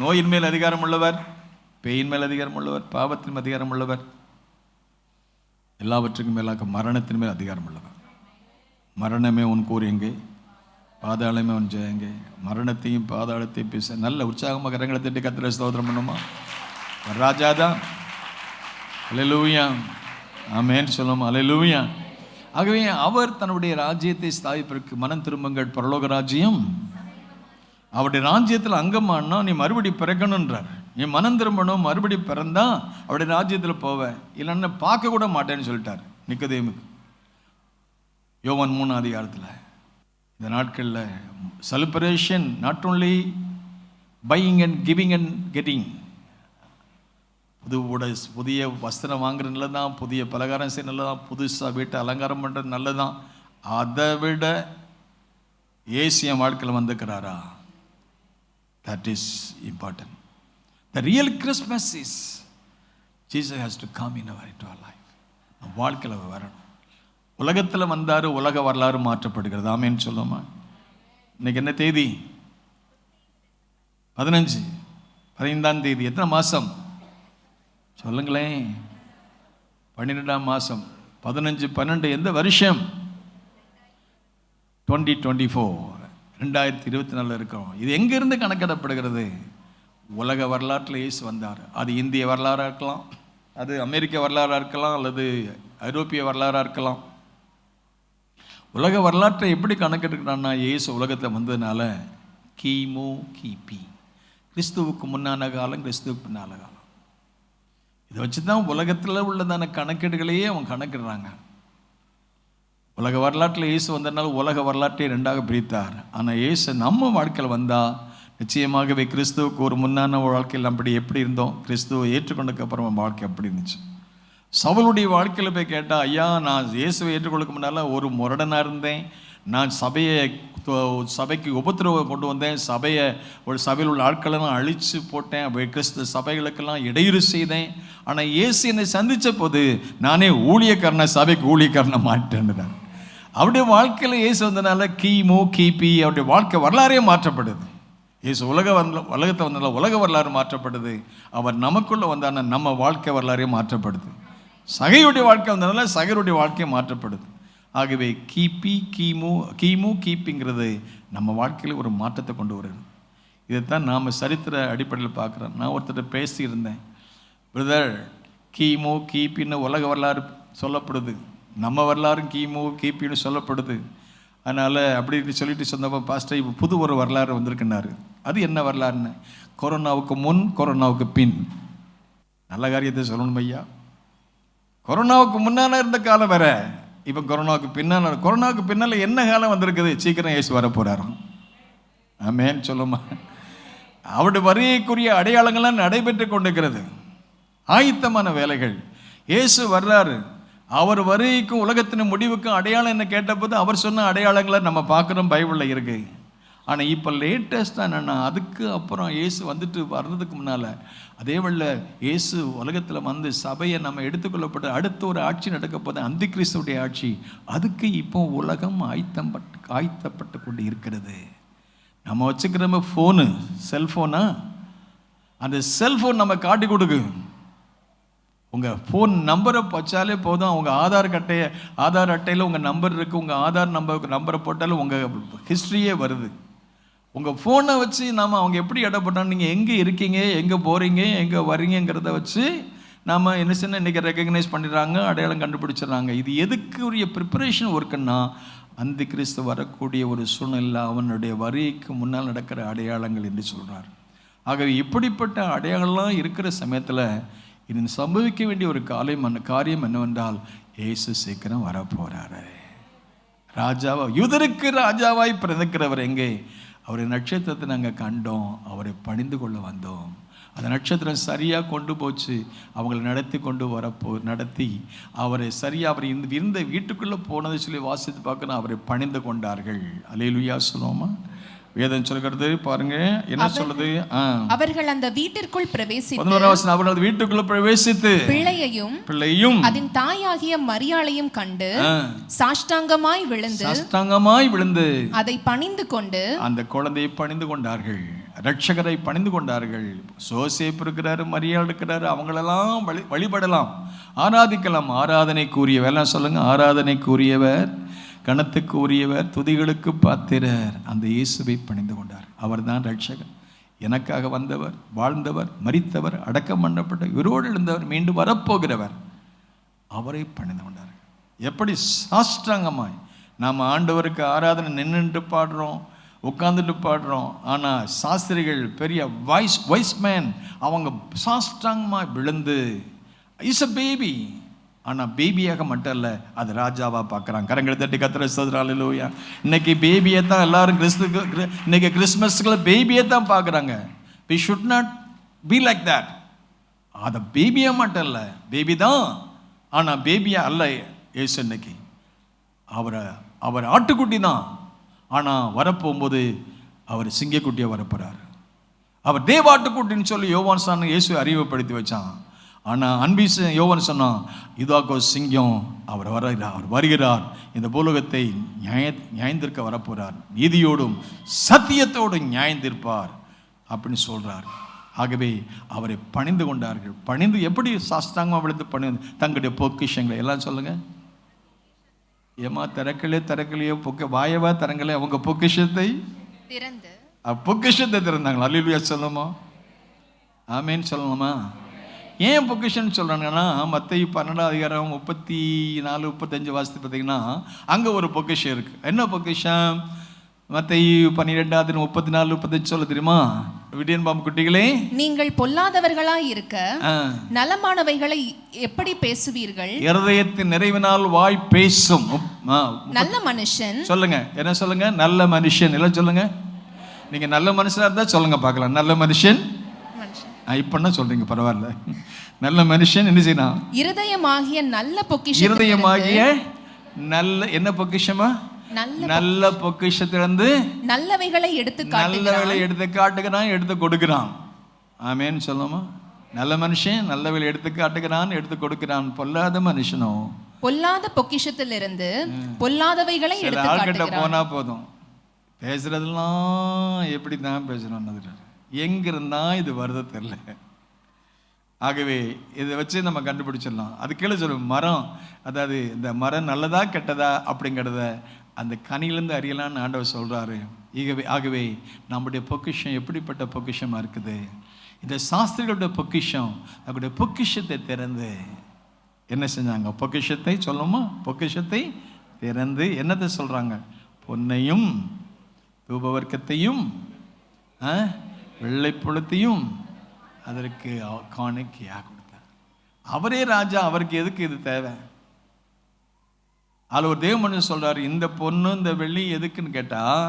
நோயின் மேல் அதிகாரம் உள்ளவர், பேயின் மேல் அதிகாரம் உள்ளவர், பாவத்தின் மேல் அதிகாரம் உள்ளவர், எல்லாவற்றுக்கும் மேலாக மரணத்தின் மேல் அதிகாரம் உள்ளவர். மரணமே உன் கூறு எங்கே, பாதாளமே உன் ஜெயம் எங்கே? மரணத்தையும் பாதாளத்தையும் பேச நல்ல உற்சாகமாக கரங்களை தட்டி கர்த்தரை ஸ்தோத்திரம் பண்ணுமா? ராஜாதான். அல்லேலூயா, ஆமென் சொல்லுமா, அல்லேலூயா. ஆகவே அவர் தன்னுடைய ராஜ்யத்தை ஸ்தாபிப்பதற்கு மனம் திரும்புங்கள், பரலோக ராஜ்யம் அவருடைய ராஜ்யத்தில் அங்கமானா நீ மறுபடி பிறக்கணுன்றார். நீ மனம் திரும்பணும், மறுபடி பிறந்தா அவருடைய ராஜ்யத்தில் போவேன், இல்லைன்னா பார்க்க கூட மாட்டேன்னு சொல்லிட்டார் நிக்கோதேமுக்கு. யோவான் 3 அதிகாரத்தில். இந்த நாட்களில் celebration not only buying and giving and getting. புதிய வஸ்திரம் வாங்குறது நல்லதான், புதிய பலகாரம் செய்ய நல்லதான், புதுசாக வீட்டை அலங்காரம் பண்ணுறது நல்லதான். அதை விட இயேசு என் வாழ்க்கையில் வந்துக்கிறாரா? That is important. The real Christmas is Jesus has to come in our life. வாழ்க்கையில் வரணும். உலகத்தில் வந்தார், உலக வரலாறு மாற்றப்படுகிறது. ஆமேன்னு சொல்லுமா? இன்னைக்கு என்ன தேதி? 15ஆம் தேதி. எத்தனை மாதம் சொல்லுங்களேன்? 12ஆம் மாதம். 15/12 எந்த வருஷம்? 2024, 2024 இருக்கிறோம். இது எங்கிருந்து கணக்கிடப்படுகிறது? உலக வரலாற்றில் இயேசு வந்தார். அது இந்திய வரலாறாக இருக்கலாம், அது அமெரிக்க வரலாறாக இருக்கலாம், அல்லது ஐரோப்பிய வரலாறாக இருக்கலாம். உலக வரலாற்றை எப்படி கணக்கெடுக்கிறான்னா, இயேசு உலகத்தில் வந்ததுனால கிமு கிபி, கிறிஸ்துவுக்கு முன்னான காலம், கிறிஸ்துவுக்கு பின்னால காலம், இதை வச்சு தான் உலகத்தில் உள்ளதான கணக்கீடுகளையே அவங்க கணக்கிடுறாங்க. உலக வரலாற்றில் இயேசு வந்ததுனால உலக வரலாற்றை 2ஆக பிரித்தார். ஆனால் இயேசு நம்ம வாழ்க்கையில் வந்தால் நிச்சயமாகவே கிறிஸ்துவுக்கு ஒரு முன்னான வாழ்க்கையில் அப்படி எப்படி இருந்தோம், கிறிஸ்துவை ஏற்றுக்கொண்டதுக்கப்புறம் நம்ம வாழ்க்கை எப்படி இருந்துச்சு. சவுளுடைய வாழ்க்கையில் போய் கேட்டால், ஐயா நான் இயேசுவை ஏற்றுக்கொள்ளுக்கு முன்னால் ஒரு முரடனாக இருந்தேன், நான் சபைக்கு உபத்திரவம் கொண்டு வந்தேன், சபையில் உள்ள ஆட்களெல்லாம் அழித்து போட்டேன், கிறிஸ்து சபைகளுக்கெல்லாம் இடையூறு செய்தேன். ஆனால் இயேசு என்னை சந்தித்த போது நானே ஊழியக்காரனை, சபைக்கு ஊழியக்காரனை மாட்டேன். அவருடைய வாழ்க்கையில் இயேசு வந்ததுனால கிமு கிபி அவருடைய வாழ்க்கை வரலாறே மாற்றப்படுது. இயேசு உலகத்தை வந்ததால் உலக வரலாறு மாற்றப்படுது. அவர் நமக்குள்ளே வந்தான நம்ம வாழ்க்கை வரலாறே மாற்றப்படுது. சகையுடைய வாழ்க்கை வந்ததுனால சகையுடைய வாழ்க்கையை மாற்றப்படுது. ஆகவே கிமு கிபிங்கிறது நம்ம வாழ்க்கையில் ஒரு மாற்றத்தை கொண்டு வருது. இதைத்தான் நாம் சரித்திர அடிப்படையில் பார்க்குறோம். நான் ஒருத்தர் பேசியிருந்தேன், பிரதர் கிமு கிபின்னு உலக வரலாறு சொல்லப்படுது, நம்ம வரலாறும் கிமு கிபின்னு சொல்லப்படுது. அதனால் அப்படி சொல்லிட்டு சொன்னப்போ பாஸ்டர் இப்போ புது ஒரு வரலாறு வந்திருக்குன்னாரு. அது என்ன வரலாறுன்னு? கொரோனாவுக்கு முன், கொரோனாவுக்கு பின். நல்ல காரியத்தை சொல்லணும் ஐயா. கொரோனாவுக்கு முன்னால் இருந்த காலம் வேற, இப்போ கொரோனாவுக்கு பின்னால். கொரோனாவுக்கு பின்னால் என்ன காலம் வந்திருக்குது? சீக்கிரம் இயேசு வர போகிறாராம். ஆமென் சொல்லுமா? அவருடைய வருகைக்குரிய அடையாளங்கள்லாம் நடைபெற்று கொண்டிருக்கிறது. ஆயத்தமான வேலைகள். இயேசு வர்றாரு. அவர் வருகைக்கும் உலகத்தின் முடிவுக்கும் அடையாளம் என்ன கேட்டபோது அவர் சொன்ன அடையாளங்களை நம்ம பார்க்குறோம், பைபிளில் இருக்கு. ஆனால் இப்போ லேட்டஸ்ட்டாக என்னென்னா, அதுக்கு அப்புறம் இயேசு வந்துட்டு வர்றதுக்கு முன்னால் அதே வழியில் இயேசு உலகத்தில் வந்து சபையை நம்ம எடுத்துக்கொள்ளப்பட்டு அடுத்த ஒரு ஆட்சி நடக்க போது, அந்தி கிறிஸ்துவுடைய ஆட்சி. அதுக்கு இப்போ உலகம் ஆயத்தப்பட்டு கொண்டு இருக்கிறது. நம்ம வச்சுக்கிறோம் ஃபோனு, செல்ஃபோனா, அந்த செல்ஃபோன் நம்ம காட்டி கொடுக்கு. உங்கள் ஃபோன் நம்பரை வச்சாலே போதும், உங்கள் ஆதார் அட்டையில் உங்கள் நம்பர் இருக்குது, உங்கள் ஆதார் நம்பரை போட்டாலும் உங்கள் ஹிஸ்ட்ரியே வருது. உங்கள் ஃபோனை வச்சு நாம் அவங்க எப்படி இடப்பட்டோம், நீங்கள் எங்கே இருக்கீங்க, எங்கே போகிறீங்க, எங்கே வரீங்கிறத வச்சு நாம் என்ன செய்யணும், இன்றைக்கி ரெக்கக்னைஸ் பண்ணிடுறாங்க, அடையாளம் கண்டுபிடிச்சிடுறாங்க. இது எதுக்குரிய ப்ரிப்பரேஷன் ஒர்க்குன்னா, அந்தி கிறிஸ்து வரக்கூடிய ஒரு சூழ்நிலை அவனுடைய வருகைக்கு முன்னால் நடக்கிற அடையாளங்கள் என்று சொல்கிறார். ஆகவே இப்படிப்பட்ட அடையாளம்லாம் இருக்கிற சமயத்தில் இது சம்பவிக்க வேண்டிய ஒரு காரியம் என்னவென்றால், இயேசு சீக்கிரம் வரப்போகிறாரு. யூதருக்கு ராஜாவாய் பிறந்திருக்கிறவர் எங்கே? அவருடைய நட்சத்திரத்தை நாங்கள் கண்டோம், அவரை பணிந்து கொள்ள வந்தோம். அந்த நட்சத்திரம் சரியாக கொண்டு போச்சு, அவங்களை நடத்தி அவரை சரியாக அவர் இருந்த வீட்டுக்குள்ளே போனதை சொல்லி வாசித்து பார்க்கணும். அவரை பணிந்து கொண்டார்கள். அல்லேலூயா சொல்லுவோமா? வேதம் சொல்கிறது பாருங்க என்ன சொல்லுது. அவர்கள் அந்த வீட்டிற்குள் பிரவேசித்து 11ஆம் வசனம், அவர்கள் அந்த வீட்டுக்குள்ள பிரவேசித்து பிள்ளையும் அதன் தாயாகிய மரியாளையும் கண்டு சாஷ்டாங்கமாய் விழுந்து அதை பணிந்து கொண்டு அந்த குழந்தையை பணிந்து கொண்டார்கள், ரட்சகரை பணிந்து கொண்டார்கள். சோசேப் இருக்கிறாரு, மரியாள் இருக்கிறாரு, அவங்களெல்லாம் வழிபடலாம், ஆராதிக்கலாம். ஆராதனைக்குரியவர் எல்லாம் சொல்லுங்க, ஆராதனைக்குரியவர், கணத்துக்கு உரியவர், துதிகளுக்கு பாத்திரர் அந்த இயேசுவை பணிந்து கொண்டார். அவர் தான் ரட்சகர், எனக்காக வந்தவர், வாழ்ந்தவர், மரித்தவர், அடக்கம் பண்ணப்பட்ட, இவரோடு எழுந்தவர், மீண்டும் வரப்போகிறவர், அவரை பணிந்து கொண்டார். எப்படி சாஷ்டாங்கமாய் நாம் ஆண்டவருக்கு ஆராதனை நின்றுட்டு பாடுறோம், உட்காந்துட்டு பாடுறோம். ஆனால் சாஸ்திரிகள் பெரிய வைஸ்மேன், அவங்க சாஷ்டாங்கமாய் விழுந்து இஸ் அ பேபி. ஆனால் பேபியாக மட்டும் இல்லை, அது ராஜாவாக பார்க்குறாங்க. கரங்களை தட்டி கத்திர ஸ்தோத்திரம், அல்லேலூயா. இன்னைக்கு பேபியை தான் எல்லாரும் இன்னைக்கு கிறிஸ்மஸ்க்குள்ள பேபியை தான் பார்க்குறாங்க. We should not be like that. அதை பேபியை மட்டும் இல்லை, பேபி தான், ஆனால் பேபியா அல்ல இயேசு. இன்னைக்கு அவர் ஆட்டுக்குட்டி தான், ஆனால் வரப்போகும்போது அவர் சிங்கக்குட்டியாக வரப்போகிறார். அவர் தேவாட்டுக்குட்டின்னு சொல்லி யோவான் சான் இயேசு அறிமுகப்படுத்தி வச்சான். ஆனால் அன்பீஸ் யோவான் சொன்னான், இதாக்கோ சிங்கம், அவர் வருகிறார், இந்த பூலோகத்தை நியாயந்திருக்க வரப்போகிறார், நீதியோடும் சத்தியத்தோடும் நியாயந்திருப்பார் அப்படின்னு சொல்கிறார். ஆகவே அவரை பணிந்து கொண்டார்கள். பணிந்து எப்படி சாஸ்தாங்கமாக விழுந்து பணிந்து தங்களுடைய பொக்கிஷங்களை எல்லாம் சொல்லுங்க. ஏமா திறக்கலையோ வாயவா தரங்களே, அவங்க பொக்கிஷத்தை திறந்தாங்களா? அல்லேலூயா சொல்லுமா, ஆமேன்னு சொல்லணுமா? ஏன் பொக்கிஷன் சொல்கிறாங்கன்னா, மத்தேயு 12ஆம் அதிகாரம் 34, 35 வாசித்து பார்த்தீங்கன்னா அங்கே ஒரு பொக்கிஷம் இருக்குது. என்ன பொக்கிஷம்? மத்தேயு 12 34, 35 சொல்ல தெரியுமா? விடியன் பாம்பு குட்டிகளே, நீங்கள் பொல்லாதவர்களாய் இருக்க நலமானவைகளை எப்படி பேசுவீர்கள்? இருதயத்தின் நிறைவினால் வாய் பேசும் நல்ல மனுஷன். சொல்லுங்க, என்ன சொல்லுங்க? நல்ல மனுஷன். எல்லாம் சொல்லுங்க. நீங்க நல்ல மனுஷனா இருந்தா சொல்லுங்க பார்க்கலாம். நல்ல மனுஷன் இப்பன்னா சொல்றீங்க, பரவாயில்ல. நல்ல மனுஷன் என்ன செய்யணும்? இருதயமாகிய நல்ல பொக்கிஷம். இருதயமாகிய நல்ல என்ன பொக்கிஷமா? நல்ல பொக்கிஷத்திலிருந்து நல்லவைகளை எடுத்து காட்டுகிறான், எடுத்து கொடுக்கிறான். ஆமேன்னு சொல்லுமா? நல்ல மனுஷன் நல்லவைகளை எடுத்து காட்டுகிறான், எடுத்து கொடுக்கிறான். பொல்லாத மனுஷனோ பொல்லாத பொக்கிஷத்திலிருந்து பொல்லாதவைகளை எடுத்து காட்டுகிறான். போனா போதும், பேசுறதெல்லாம் எப்படி தான் பேசுறோம், எங்கிருந்தா இது வருது தெரியல. ஆகவே இதை வச்சு நம்ம கண்டுபிடிச்சிடலாம். அது கீழே சொல்லும் மரம், அதாவது இந்த மரம் நல்லதா கெட்டதா அப்படிங்கிறத அந்த கனியிலேருந்து அறியலான்னு ஆண்டவர் சொல்கிறாரு. ஆகவே நம்முடைய பொக்கிஷம் எப்படிப்பட்ட பொக்கிஷமாக இருக்குது? இந்த சாஸ்திரிகளுடைய பொக்கிஷம், அவருடைய பொக்கிஷத்தை திறந்து என்ன செஞ்சாங்க? பொக்கிஷத்தை சொல்லுமா? பொக்கிஷத்தை திறந்து என்னத்தை சொல்கிறாங்க? பொன்னையும் தூபவர்க்கத்தையும் வெள்ளைப்புலத்தையும் அதற்கு காணிக்கையாக கொடுத்தார். அவரே ராஜா, அவருக்கு எதுக்கு இது தேவை? அதில் ஒரு தேவ மனுஷன் சொல்கிறார், இந்த பொண்ணு இந்த வெள்ளி எதுக்குன்னு கேட்டால்,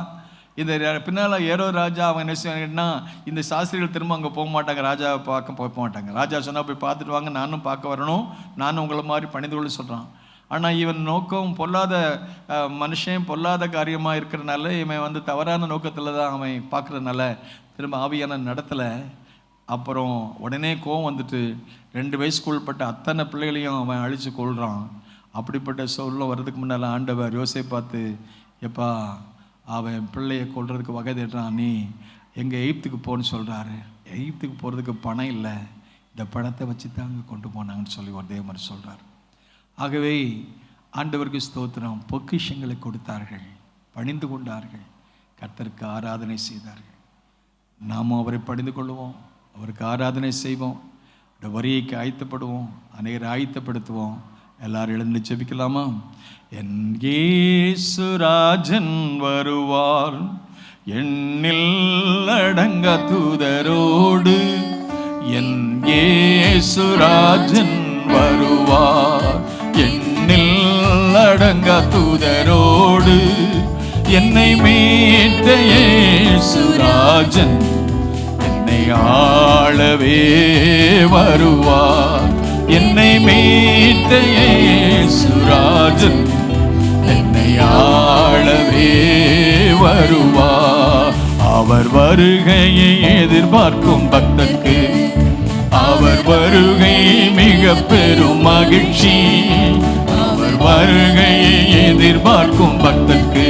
இந்த பின்னால் ஏரோ ராஜா அவன் என்ன செய்வாங்கன்னா, இந்த சாஸ்திரிகள் திரும்ப அங்கே போக மாட்டாங்க, ராஜாவை பார்க்க போக மாட்டாங்க. ராஜா சொன்னால் போய் பார்த்துட்டு வாங்க, நானும் பார்க்க வரணும், நானும் உங்களை மாதிரி பணிந்து கொள்ள சொல்கிறான். ஆனால் இவன் நோக்கம் பொல்லாத மனுஷன், பொல்லாத காரியமாக இருக்கிறனால இவன் தவறான நோக்கத்தில் தான் அவன் பார்க்குறதுனால திரும்ப ஆவியான நடத்தலை. அப்புறம் உடனே கோவம் வந்துட்டு 2 வயசுக்குள்பட்ட அத்தனை பிள்ளைகளையும் அவன் அழித்து கொள்கிறான். அப்படிப்பட்ட சொல்ல வர்றதுக்கு முன்னால் ஆண்டவர் யோசேப்பை பார்த்து, எப்பா அவன் பிள்ளையை கொள்றதுக்கு வகை தேடுறான், நீ எங்கள் எகிப்துக்கு போன்னு சொல்கிறாரு. எகிப்துக்கு போகிறதுக்கு பணம் இல்லை, இந்த பணத்தை வச்சு தான் அங்கே கொண்டு போனாங்கன்னு சொல்லி ஒரு தேவமர் சொல்கிறார். ஆகவே ஆண்டவருக்கு ஸ்தோத்திரம். பொக்கிஷங்களை கொடுத்தார்கள், பணிந்து கொண்டார்கள், கர்த்தருக்கு ஆராதனை செய்தார்கள். நாம் அவரை பணிந்து கொள்வோம், அவருக்கு ஆராதனை செய்வோம், வரியை ஆயத்தப்படுவோம், அநேகரை ஆயத்தப்படுத்துவோம். எல்லாரும் எழுந்து ஜெபிக்கலாமா? என் இயேசுராஜன் வருவார், எண்ணில் அடங்க தூதரோடு. என் இயேசுராஜன் வருவார், எண்ணில் அடங்க தூதரோடு. என்னை மீட்ட இயேசுராஜன் என்னை ஆளவே வருவார். என்னை மீட்ட இயேசுராஜன் என்னை ஆளவே வருவார். அவர் வருகையை எதிர்பார்க்கும் பக்தர்க்கு அவர் வருகை மிக பெரும் மகிழ்ச்சி. அவர் வருகையை எதிர்பார்க்கும் பக்தர்க்கு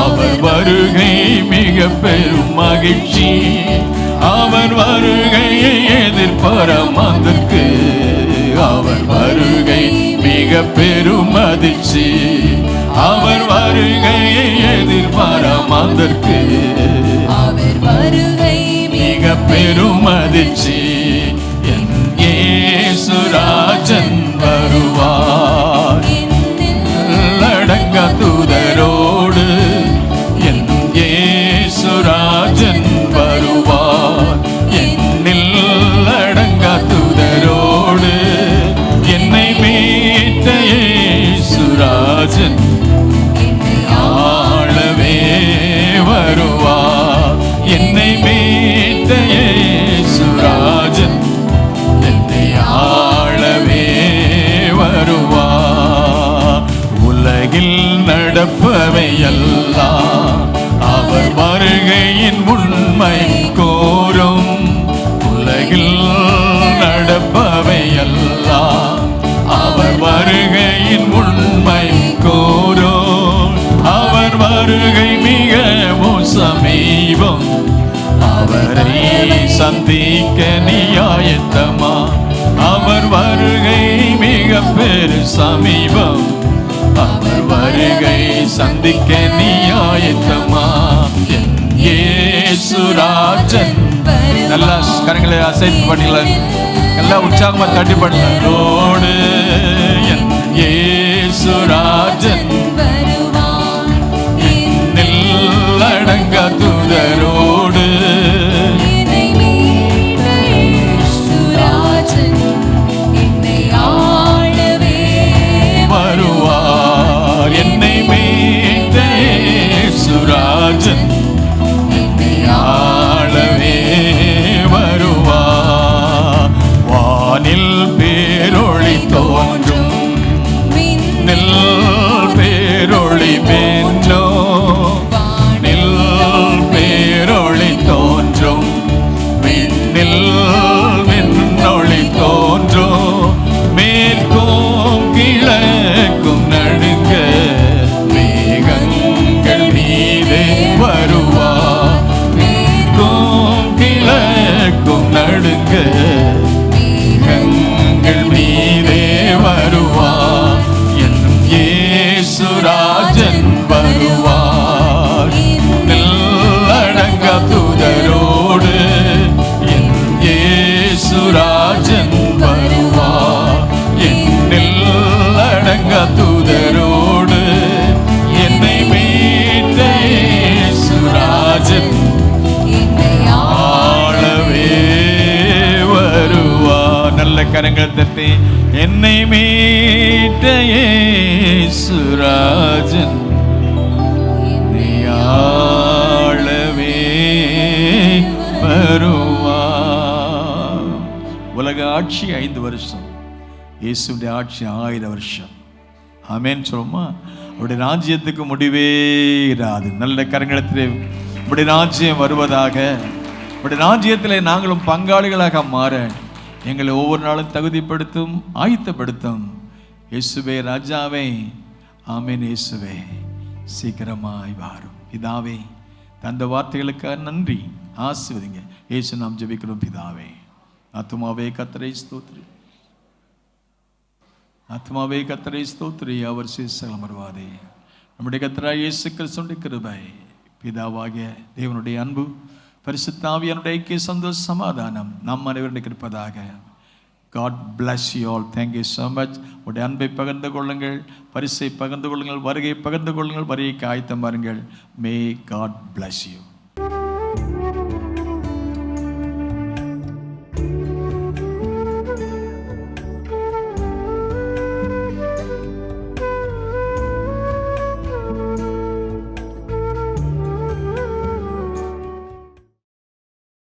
அவர் வருகை மிக பெரும் மகிழ்ச்சி. அவர் வருகையை எதிர்பாராமதற்கு அவர் வருகை மிக பெரும் அதிர்ச்சி. அவர் வருகையை எதிர்பாராமதற்கு அவர் வருகை மிக பெரும் அதிர்ச்சி. என் இயேசுராஜன் வருவார் அடங்கா தூதரோடு. என் இயேசுராஜன் வருவார் என்னில் அடங்கா தூதரோடு. என்னை மீட்ட இயேசுராஜன் ஆளவே வருவார். என்னை மீட்ட இயேசுராஜன் என்னை ஆளவே வருவார். உலகில் நடப்பவை எல்லாம் அவர் வருகையின் உண்மை கோரும். உலகில் நடப்பவை எல்லாம் அவர் வருகையின் உண்மை கோரும். அவர் வருகை மிகவும் சமீபம். அவரை சந்திக்க நீ ஆயத்தமா? அவர் வருகை மிக பெரு சமீபம். அவர் வருகை சந்திக்க நீ ஆயத்தமா? இயேசுராஜன் நல்லா கரங்களை அசைத்து பண்ணலாம், எல்லாம் உற்சாகமா தட்டி பண்ணோடு. இயேசுராஜன் என்னில் அடங்கா தூதரோடு. வருவார் என்னை மீட்ட இயேசுராஜன் என்னை ஆளவே வருவார். வானில் பேரொளி தோன்றும், மின்னல் பேரொளி மேலோ. வானில் பேரொளி தோன்றும், மின்னல் மின்னொளி தோன்றும். மேற்கும் கிழக்கும் நடுங்க மேகங்கள் மீதே வருவார். மேற்கும் கிழக்கும் நடுங்க மேகங்கள் மீதே வருவார். என்னும் இயேசுராஜன் வருவார் அடங்கா தூதரோடு. என் இயேசுராஜன் வருவார் என்னில் அடங்கா தூதரோடு. என்னை மீட்ட இயேசுராஜன் ஆளவே வருவார். நல்ல கரங்களை தட்டி என்னை மீட்ட இயேசுராஜன் என்னை ஆளவே வருவார். உலக ஆட்சி 5 வருஷம், இயேசுடைய ஆட்சி 1000 வருஷம். ஆமென் சொல்லுமா? அவருடைய ராஜ்யத்துக்கு முடிவே இராது. நல்ல கரங்களத்திலே உடைய ராஜ்யம் வருவதாக. உடைய ராஜ்யத்திலே நாங்களும் பங்காளிகளாக மாற எங்களை ஒவ்வொரு நாளும் தகுதிப்படுத்தும், ஆயத்தப்படுத்தும். இயேசுவே ராஜாவே, ஆமென். இயேசுவே சீக்கிரமாய் வாரும். பிதாவே, தந்த வார்த்தைகளுக்காக நன்றி. ஆசீர்வதிங்க. இயேசு நாம் ஜெபிக்கிறோம் பிதாவே. ஆத்துமாவே கர்த்தரை ஸ்தோத்திரி, ஆத்மாவே கர்த்தரை ஸ்தோத்திரி. அவர் சீசலம் வருவாதே. நம்முடைய கர்த்தராகிய இயேசு கிறிஸ்துவின் கிருபை, பிதாவாகிய தேவனுடைய அன்பு, பரிசுத்த ஆவியானுடைய ஐக்கிய சந்தோஷ சமாதானம் நம் அனைவருடைய இருப்பதாக. God bless you all. Thank you so much. உடைய அன்பை பகிர்ந்து கொள்ளுங்கள், பரிசை பகிர்ந்து கொள்ளுங்கள், வருகை பகிர்ந்து கொள்ளுங்கள், வருகைக்கு ஆயத்தம் பாருங்கள். May God bless you.